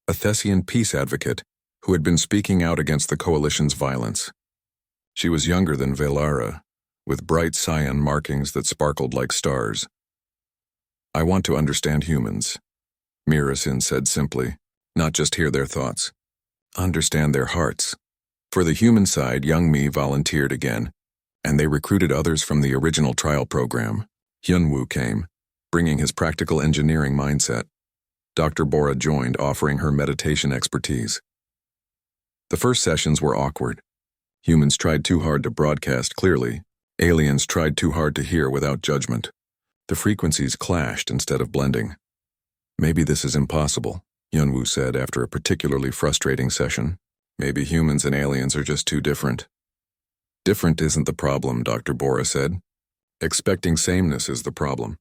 a Thessian peace advocate who had been speaking out against the coalition's violence. She was younger than Velara, with bright cyan markings that sparkled like stars. I want to understand humans, Mirasin said simply, not just hear their thoughts. Understand their hearts. For the human side, young Mi volunteered again, and they recruited others from the original trial program. Hyunwoo came, bringing his practical engineering mindset. Dr. Bora joined, offering her meditation expertise. The first sessions were awkward. Humans tried too hard to broadcast clearly. Aliens tried too hard to hear without judgment. The frequencies clashed instead of blending. Maybe this is impossible, Yunwu said after a particularly frustrating session. Maybe humans and aliens are just too different. Different isn't the problem, Dr. Bora said. Expecting sameness is the problem.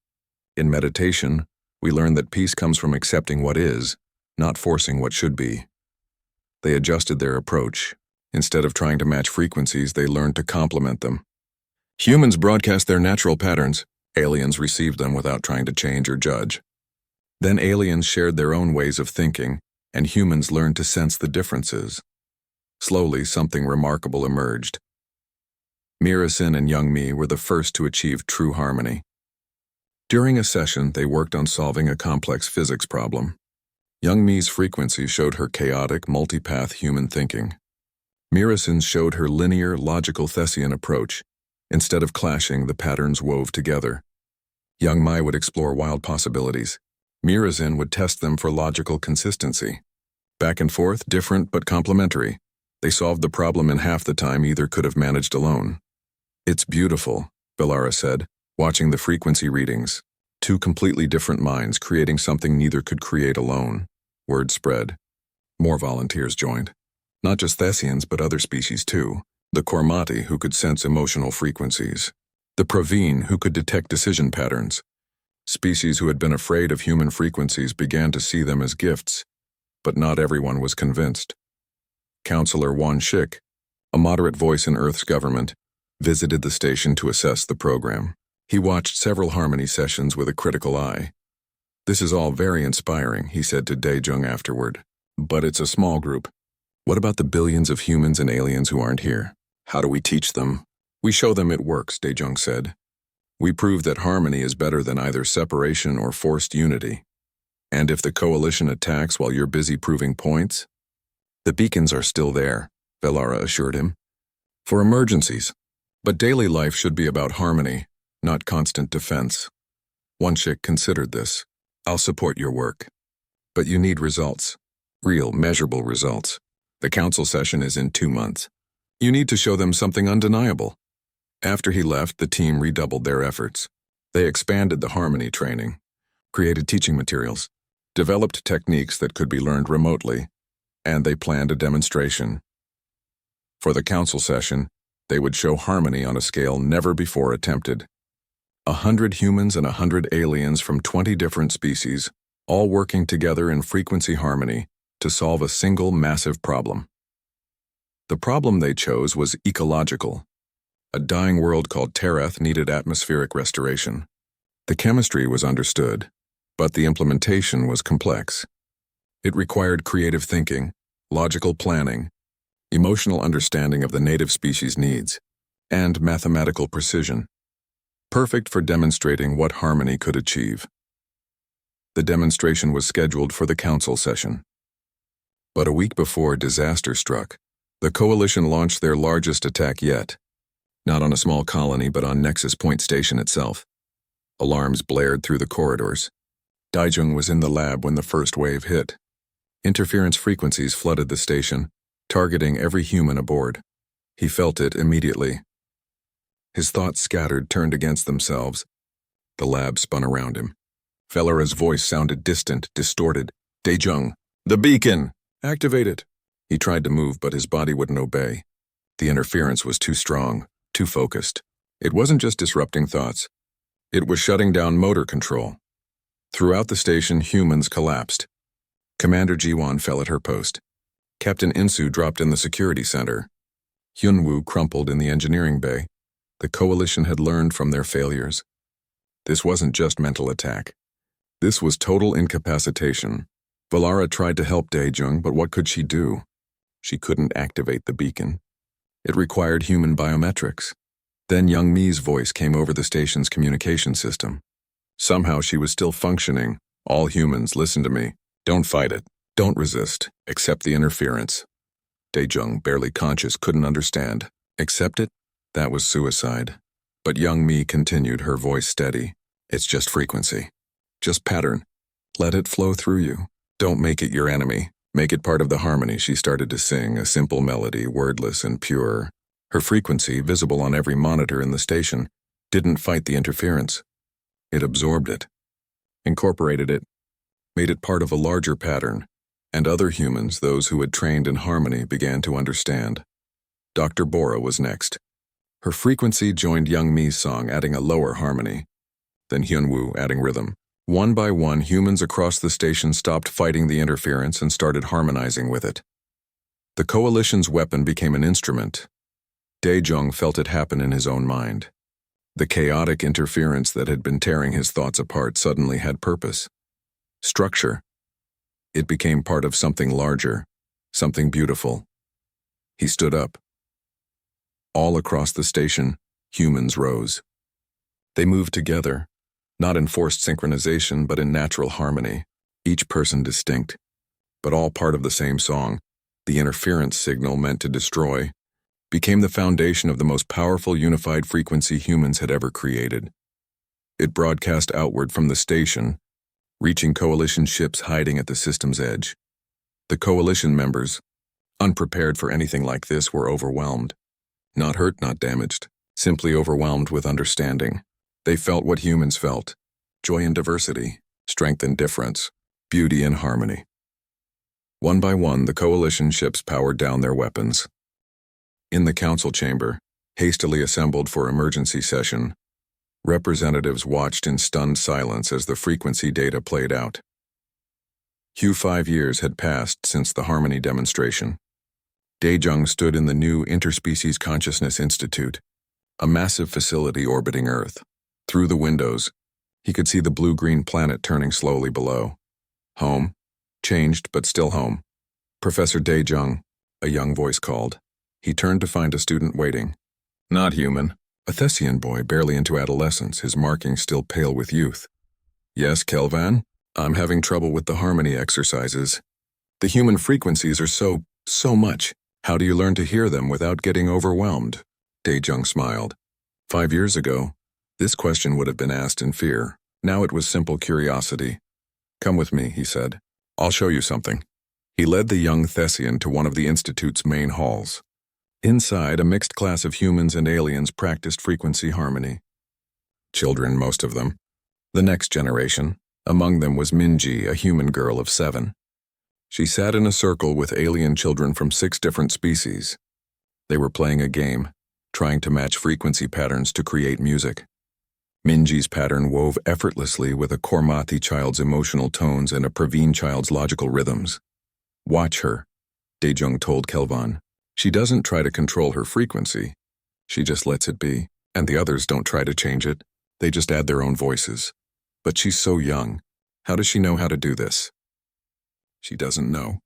In meditation, we learn that peace comes from accepting what is, not forcing what should be. They adjusted their approach. Instead of trying to match frequencies, they learned to complement them. Humans broadcast their natural patterns. Aliens received them without trying to change or judge. Then aliens shared their own ways of thinking, and humans learned to sense the differences. Slowly, something remarkable emerged. Mirasin and Young Mi were the first to achieve true harmony. During a session, they worked on solving a complex physics problem. Young Mi's frequency showed her chaotic, multipath human thinking. Mirasin's showed her linear, logical Thessian approach. Instead of clashing, the patterns wove together. Young Mi would explore wild possibilities. Mirasin would test them for logical consistency. Back and forth, different but complementary. They solved the problem in half the time either could have managed alone. It's beautiful, Villara said, watching the frequency readings. Two completely different minds creating something neither could create alone. Word spread. More volunteers joined. Not just Thessians, but other species too. The Kormati, who could sense emotional frequencies. The Praveen, who could detect decision patterns. Species who had been afraid of human frequencies began to see them as gifts, but not everyone was convinced. Counselor Wan Shik, a moderate voice in Earth's government, visited the station to assess the program. He watched several harmony sessions with a critical eye. "This is all very inspiring," he said to Daejung afterward. "But it's a small group. What about the billions of humans and aliens who aren't here? How do we teach them?" "We show them it works," Daejung said. "We prove that harmony is better than either separation or forced unity. And if the coalition attacks while you're busy proving points?" "The beacons are still there," Villara assured him. "For emergencies. But daily life should be about harmony, not constant defense." Wonshik considered this. "I'll support your work. But you need results. Real, measurable results. The council session is in 2 months. You need to show them something undeniable." After he left, the team redoubled their efforts. They expanded the harmony training, created teaching materials, developed techniques that could be learned remotely, and they planned a demonstration. For the council session, they would show harmony on a scale never before attempted. 100 humans and 100 aliens from 20 different species, all working together in frequency harmony to solve a single massive problem. The problem they chose was ecological. A dying world called Tereth needed atmospheric restoration. The chemistry was understood, but the implementation was complex. It required creative thinking, logical planning, emotional understanding of the native species' needs, and mathematical precision. Perfect for demonstrating what harmony could achieve. The demonstration was scheduled for the council session. But a week before disaster struck, the coalition launched their largest attack yet. Not on a small colony, but on Nexus Point Station itself. Alarms blared through the corridors. Daejung was in the lab when the first wave hit. Interference frequencies flooded the station, targeting every human aboard. He felt it immediately. His thoughts scattered, turned against themselves. The lab spun around him. Vellara's voice sounded distant, distorted. "Daejung, the beacon! Activate it!" He tried to move, but his body wouldn't obey. The interference was too strong, too focused. It wasn't just disrupting thoughts. It was shutting down motor control. Throughout the station, humans collapsed. Commander Jiwon fell at her post. Captain Insu dropped in the security center. Hyunwoo crumpled in the engineering bay. The coalition had learned from their failures. This wasn't just mental attack. This was total incapacitation. Villara tried to help Daejung, but what could she do? She couldn't activate the beacon. It required human biometrics. Then Young Mi's voice came over the station's communication system. Somehow she was still functioning. "All humans, listen to me. Don't fight it. Don't resist. Accept the interference." Daejung, barely conscious, couldn't understand. Accept it? That was suicide. But Young Mi continued, her voice steady. "It's just frequency. Just pattern. Let it flow through you. Don't make it your enemy. Make it part of the harmony. She started to sing, a simple melody, wordless and pure. Her frequency, visible on every monitor in the station, didn't fight the interference. It absorbed it, incorporated it, made it part of a larger pattern, and other humans, those who had trained in harmony, began to understand. Dr. Bora was next. Her frequency joined Young Mi's song, adding a lower harmony. Then Hyunwoo, adding rhythm. One by one, humans across the station stopped fighting the interference and started harmonizing with it. The coalition's weapon became an instrument. Daejung felt it happen in his own mind. The chaotic interference that had been tearing his thoughts apart suddenly had purpose. Structure. It became part of something larger, something beautiful. He stood up. All across the station, humans rose. They moved together, not in forced synchronization, but in natural harmony, each person distinct, but all part of the same song. The interference signal meant to destroy became the foundation of the most powerful unified frequency humans had ever created. It broadcast outward from the station, reaching coalition ships hiding at the system's edge. The coalition members, unprepared for anything like this, were overwhelmed. Not hurt, not damaged, simply overwhelmed with understanding. They felt what humans felt: joy in diversity, strength in difference, beauty in harmony. One by one, the coalition ships powered down their weapons. In the council chamber, hastily assembled for emergency session, representatives watched in stunned silence as the frequency data played out. 5 years had passed since the Harmony demonstration. Daejung stood in the new Interspecies Consciousness Institute, a massive facility orbiting Earth. Through the windows, he could see the blue-green planet turning slowly below. Home. Changed, but still home. Professor Daejung, a young voice called. He turned to find a student waiting. Not human. A Thessian boy, barely into adolescence, his markings still pale with youth. Yes, Kelvan? I'm having trouble with the harmony exercises. The human frequencies are so much. How do you learn to hear them without getting overwhelmed? Daejung smiled. 5 years ago, this question would have been asked in fear. Now it was simple curiosity. Come with me, he said. I'll show you something. He led the young Thessian to one of the Institute's main halls. Inside, a mixed class of humans and aliens practiced frequency harmony. Children, most of them. The next generation. Among them was Minji, a human girl of 7. She sat in a circle with alien children from 6 different species. They were playing a game, trying to match frequency patterns to create music. Minji's pattern wove effortlessly with a Kormati child's emotional tones and a Praveen child's logical rhythms. Watch her, Daejung told Kelvan. She doesn't try to control her frequency. She just lets it be, and the others don't try to change it. They just add their own voices. But she's so young. How does she know how to do this? She doesn't know.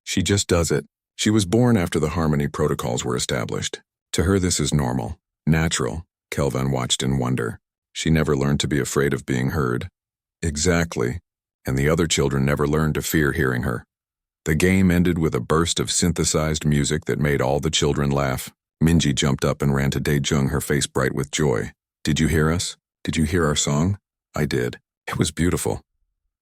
She just does it. She was born after the harmony protocols were established. To her, this is normal, natural. Kelvan watched in wonder. She never learned to be afraid of being heard. Exactly. And the other children never learned to fear hearing her. The game ended with a burst of synthesized music that made all the children laugh. Minji jumped up and ran to Daejung, her face bright with joy. Did you hear us? Did you hear our song? I did. It was beautiful.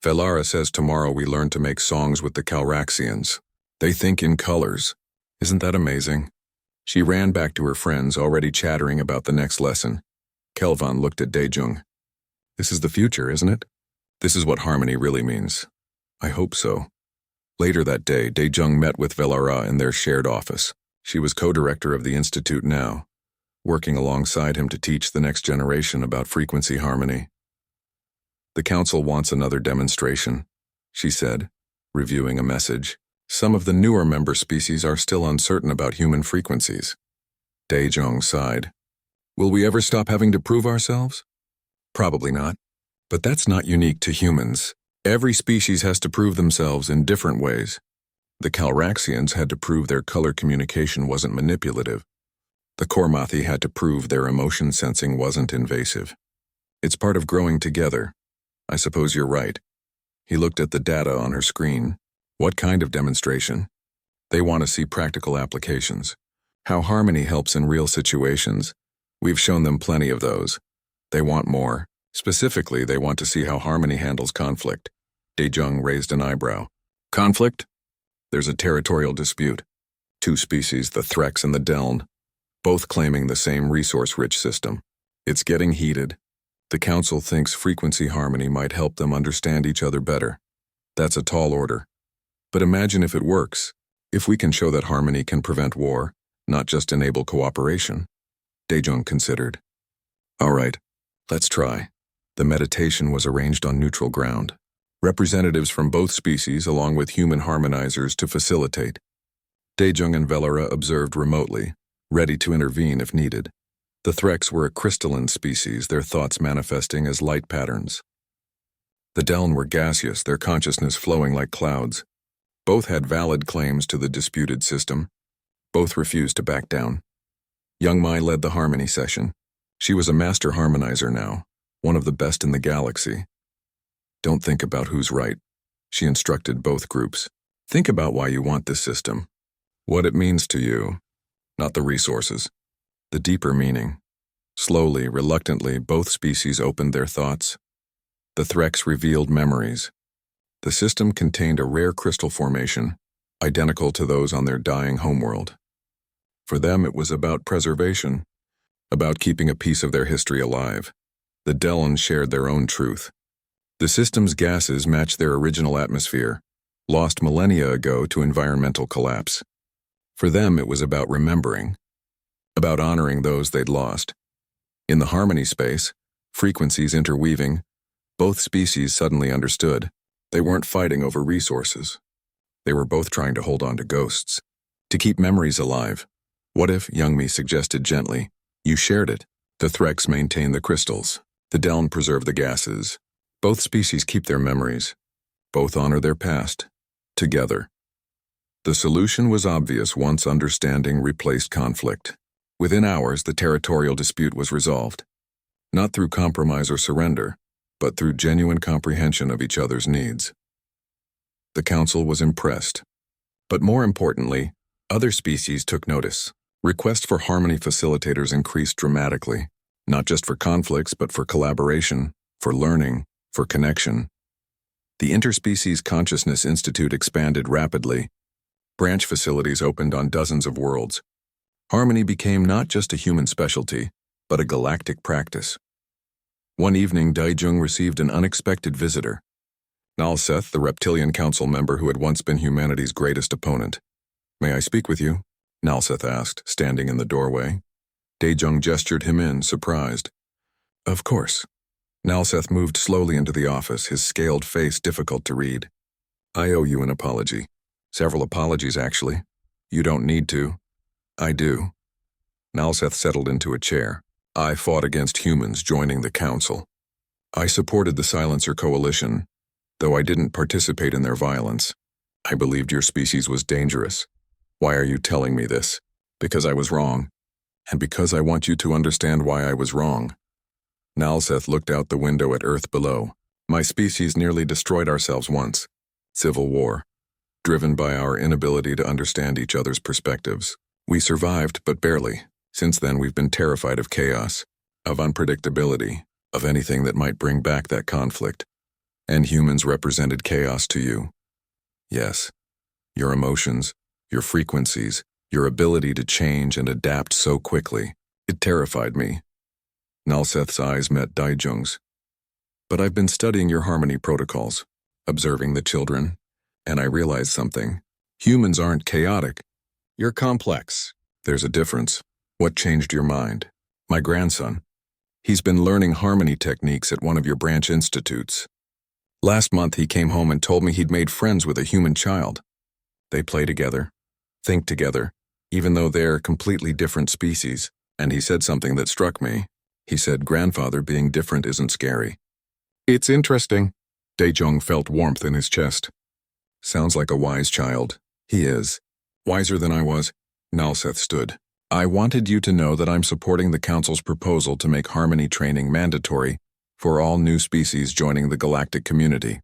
Velara says tomorrow we learn to make songs with the Calraxians. They think in colors. Isn't that amazing? She ran back to her friends, already chattering about the next lesson. Kelvan looked at Daejung. This is the future, isn't it? This is what harmony really means. I hope so. Later that day, Daejung met with Velara in their shared office. She was co-director of the institute now, working alongside him to teach the next generation about frequency harmony. The council wants another demonstration, she said, reviewing a message. Some of the newer member species are still uncertain about human frequencies. Daejung sighed. Will we ever stop having to prove ourselves? Probably not. But that's not unique to humans. Every species has to prove themselves in different ways. The Calraxians had to prove their color communication wasn't manipulative. The Kormathi had to prove their emotion sensing wasn't invasive. It's part of growing together. I suppose you're right. He looked at the data on her screen. What kind of demonstration? They want to see practical applications. How harmony helps in real situations. We've shown them plenty of those. They want more. Specifically, they want to see how harmony handles conflict. Daejung raised an eyebrow. Conflict? There's a territorial dispute. Two species, the Threx and the Deln, both claiming the same resource-rich system. It's getting heated. The Council thinks frequency harmony might help them understand each other better. That's a tall order. But imagine if it works. If we can show that harmony can prevent war, not just enable cooperation. Daejung considered. All right, let's try. The meditation was arranged on neutral ground. Representatives from both species along with human harmonizers to facilitate. Daejung and Velera observed remotely, ready to intervene if needed. The Threx were a crystalline species, their thoughts manifesting as light patterns. The Deln were gaseous, their consciousness flowing like clouds. Both had valid claims to the disputed system. Both refused to back down. Young Mai led the harmony session. She was a master harmonizer now, one of the best in the galaxy. Don't think about who's right, she instructed both groups. Think about why you want this system. What it means to you, not the resources. The deeper meaning. Slowly, reluctantly, both species opened their thoughts. The Threx revealed memories. The system contained a rare crystal formation, identical to those on their dying homeworld. For them, it was about preservation, about keeping a piece of their history alive. The Deln shared their own truth. The system's gases matched their original atmosphere, lost millennia ago to environmental collapse. For them, it was about remembering, about honoring those they'd lost. In the harmony space, frequencies interweaving, both species suddenly understood. They weren't fighting over resources. They were both trying to hold on to ghosts, to keep memories alive. What if, Youngmi suggested gently, you shared it? The Threx maintain the crystals. The Deln preserve the gases. Both species keep their memories. Both honor their past. Together. The solution was obvious once understanding replaced conflict. Within hours, the territorial dispute was resolved. Not through compromise or surrender, but through genuine comprehension of each other's needs. The Council was impressed. But more importantly, other species took notice. Requests for harmony facilitators increased dramatically, not just for conflicts, but for collaboration, for learning, for connection. The Interspecies Consciousness Institute expanded rapidly. Branch facilities opened on dozens of worlds. Harmony became not just a human specialty, but a galactic practice. One evening, Daejung received an unexpected visitor. Nalseth, the Reptilian Council member who had once been humanity's greatest opponent. May I speak with you? Nalseth asked, standing in the doorway. Daejung gestured him in, surprised. Of course. Nalseth moved slowly into the office, his scaled face difficult to read. I owe you an apology. Several apologies, actually. You don't need to. I do. Nalseth settled into a chair. I fought against humans joining the Council. I supported the Silencer Coalition, though I didn't participate in their violence. I believed your species was dangerous. Why are you telling me this? Because I was wrong. And because I want you to understand why I was wrong. Nalseth looked out the window at Earth below. My species nearly destroyed ourselves once. Civil war. Driven by our inability to understand each other's perspectives. We survived, but barely. Since then, we've been terrified of chaos, of unpredictability, of anything that might bring back that conflict. And humans represented chaos to you. Yes. Your emotions, your frequencies, your ability to change and adapt so quickly. It terrified me. Nalseth's eyes met Daejung's. But I've been studying your harmony protocols, observing the children, and I realized something. Humans aren't chaotic. You're complex. There's a difference. What changed your mind? My grandson. He's been learning harmony techniques at one of your branch institutes. Last month he came home and told me he'd made friends with a human child. They play together, think together, even though they're completely different species. And he said something that struck me. He said grandfather being different isn't scary. It's interesting. Daejung felt warmth in his chest. Sounds like a wise child. He is. Wiser than I was. Nalseth stood. I wanted you to know that I'm supporting the Council's proposal to make harmony training mandatory for all new species joining the galactic community.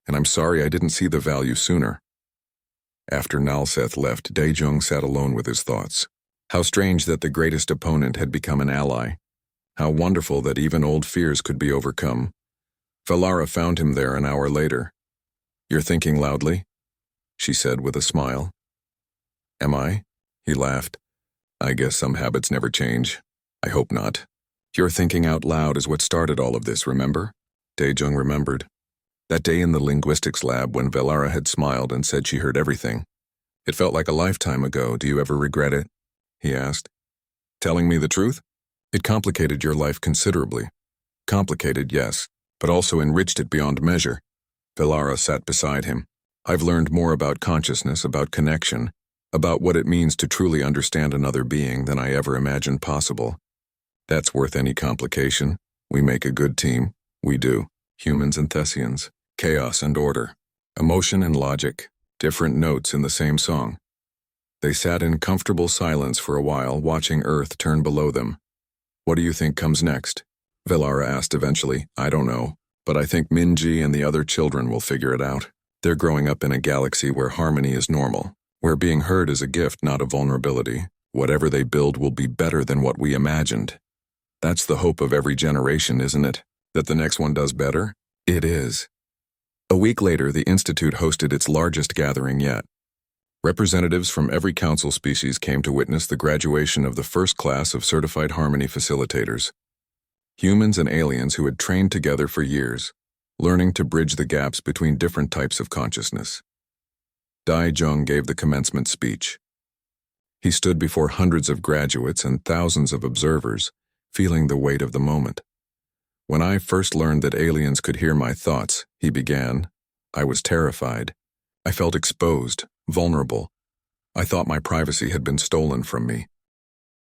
And I'm sorry I didn't see the value sooner. After Nalseth left, Daejung sat alone with his thoughts. How strange that the greatest opponent had become an ally. How wonderful that even old fears could be overcome. Velera found him there an hour later. You're thinking loudly? She said with a smile. Am I? He laughed. I guess some habits never change. I hope not. Your thinking out loud is what started all of this, remember? Dae-jung remembered. That day in the linguistics lab when Velara had smiled and said she heard everything. It felt like a lifetime ago. Do you ever regret it? He asked. Telling me the truth? It complicated your life considerably. Complicated, yes, but also enriched it beyond measure. Velara sat beside him. I've learned more about consciousness, about connection, about what it means to truly understand another being than I ever imagined possible. That's worth any complication. We make a good team. We do. Humans and Thessians. Chaos and order. Emotion and logic. Different notes in the same song. They sat in comfortable silence for a while, watching Earth turn below them. What do you think comes next? Velara asked eventually. I don't know, but I think Minji and the other children will figure it out. They're growing up in a galaxy where harmony is normal, where being heard is a gift, not a vulnerability. Whatever they build will be better than what we imagined. That's the hope of every generation, isn't it? That the next one does better? It is. A week later, the Institute hosted its largest gathering yet. Representatives from every council species came to witness the graduation of the first class of certified harmony facilitators. Humans and aliens who had trained together for years, learning to bridge the gaps between different types of consciousness. Dae-jung gave the commencement speech. He stood before hundreds of graduates and thousands of observers, feeling the weight of the moment. When I first learned that aliens could hear my thoughts, he began, I was terrified. I felt exposed, vulnerable. I thought my privacy had been stolen from me.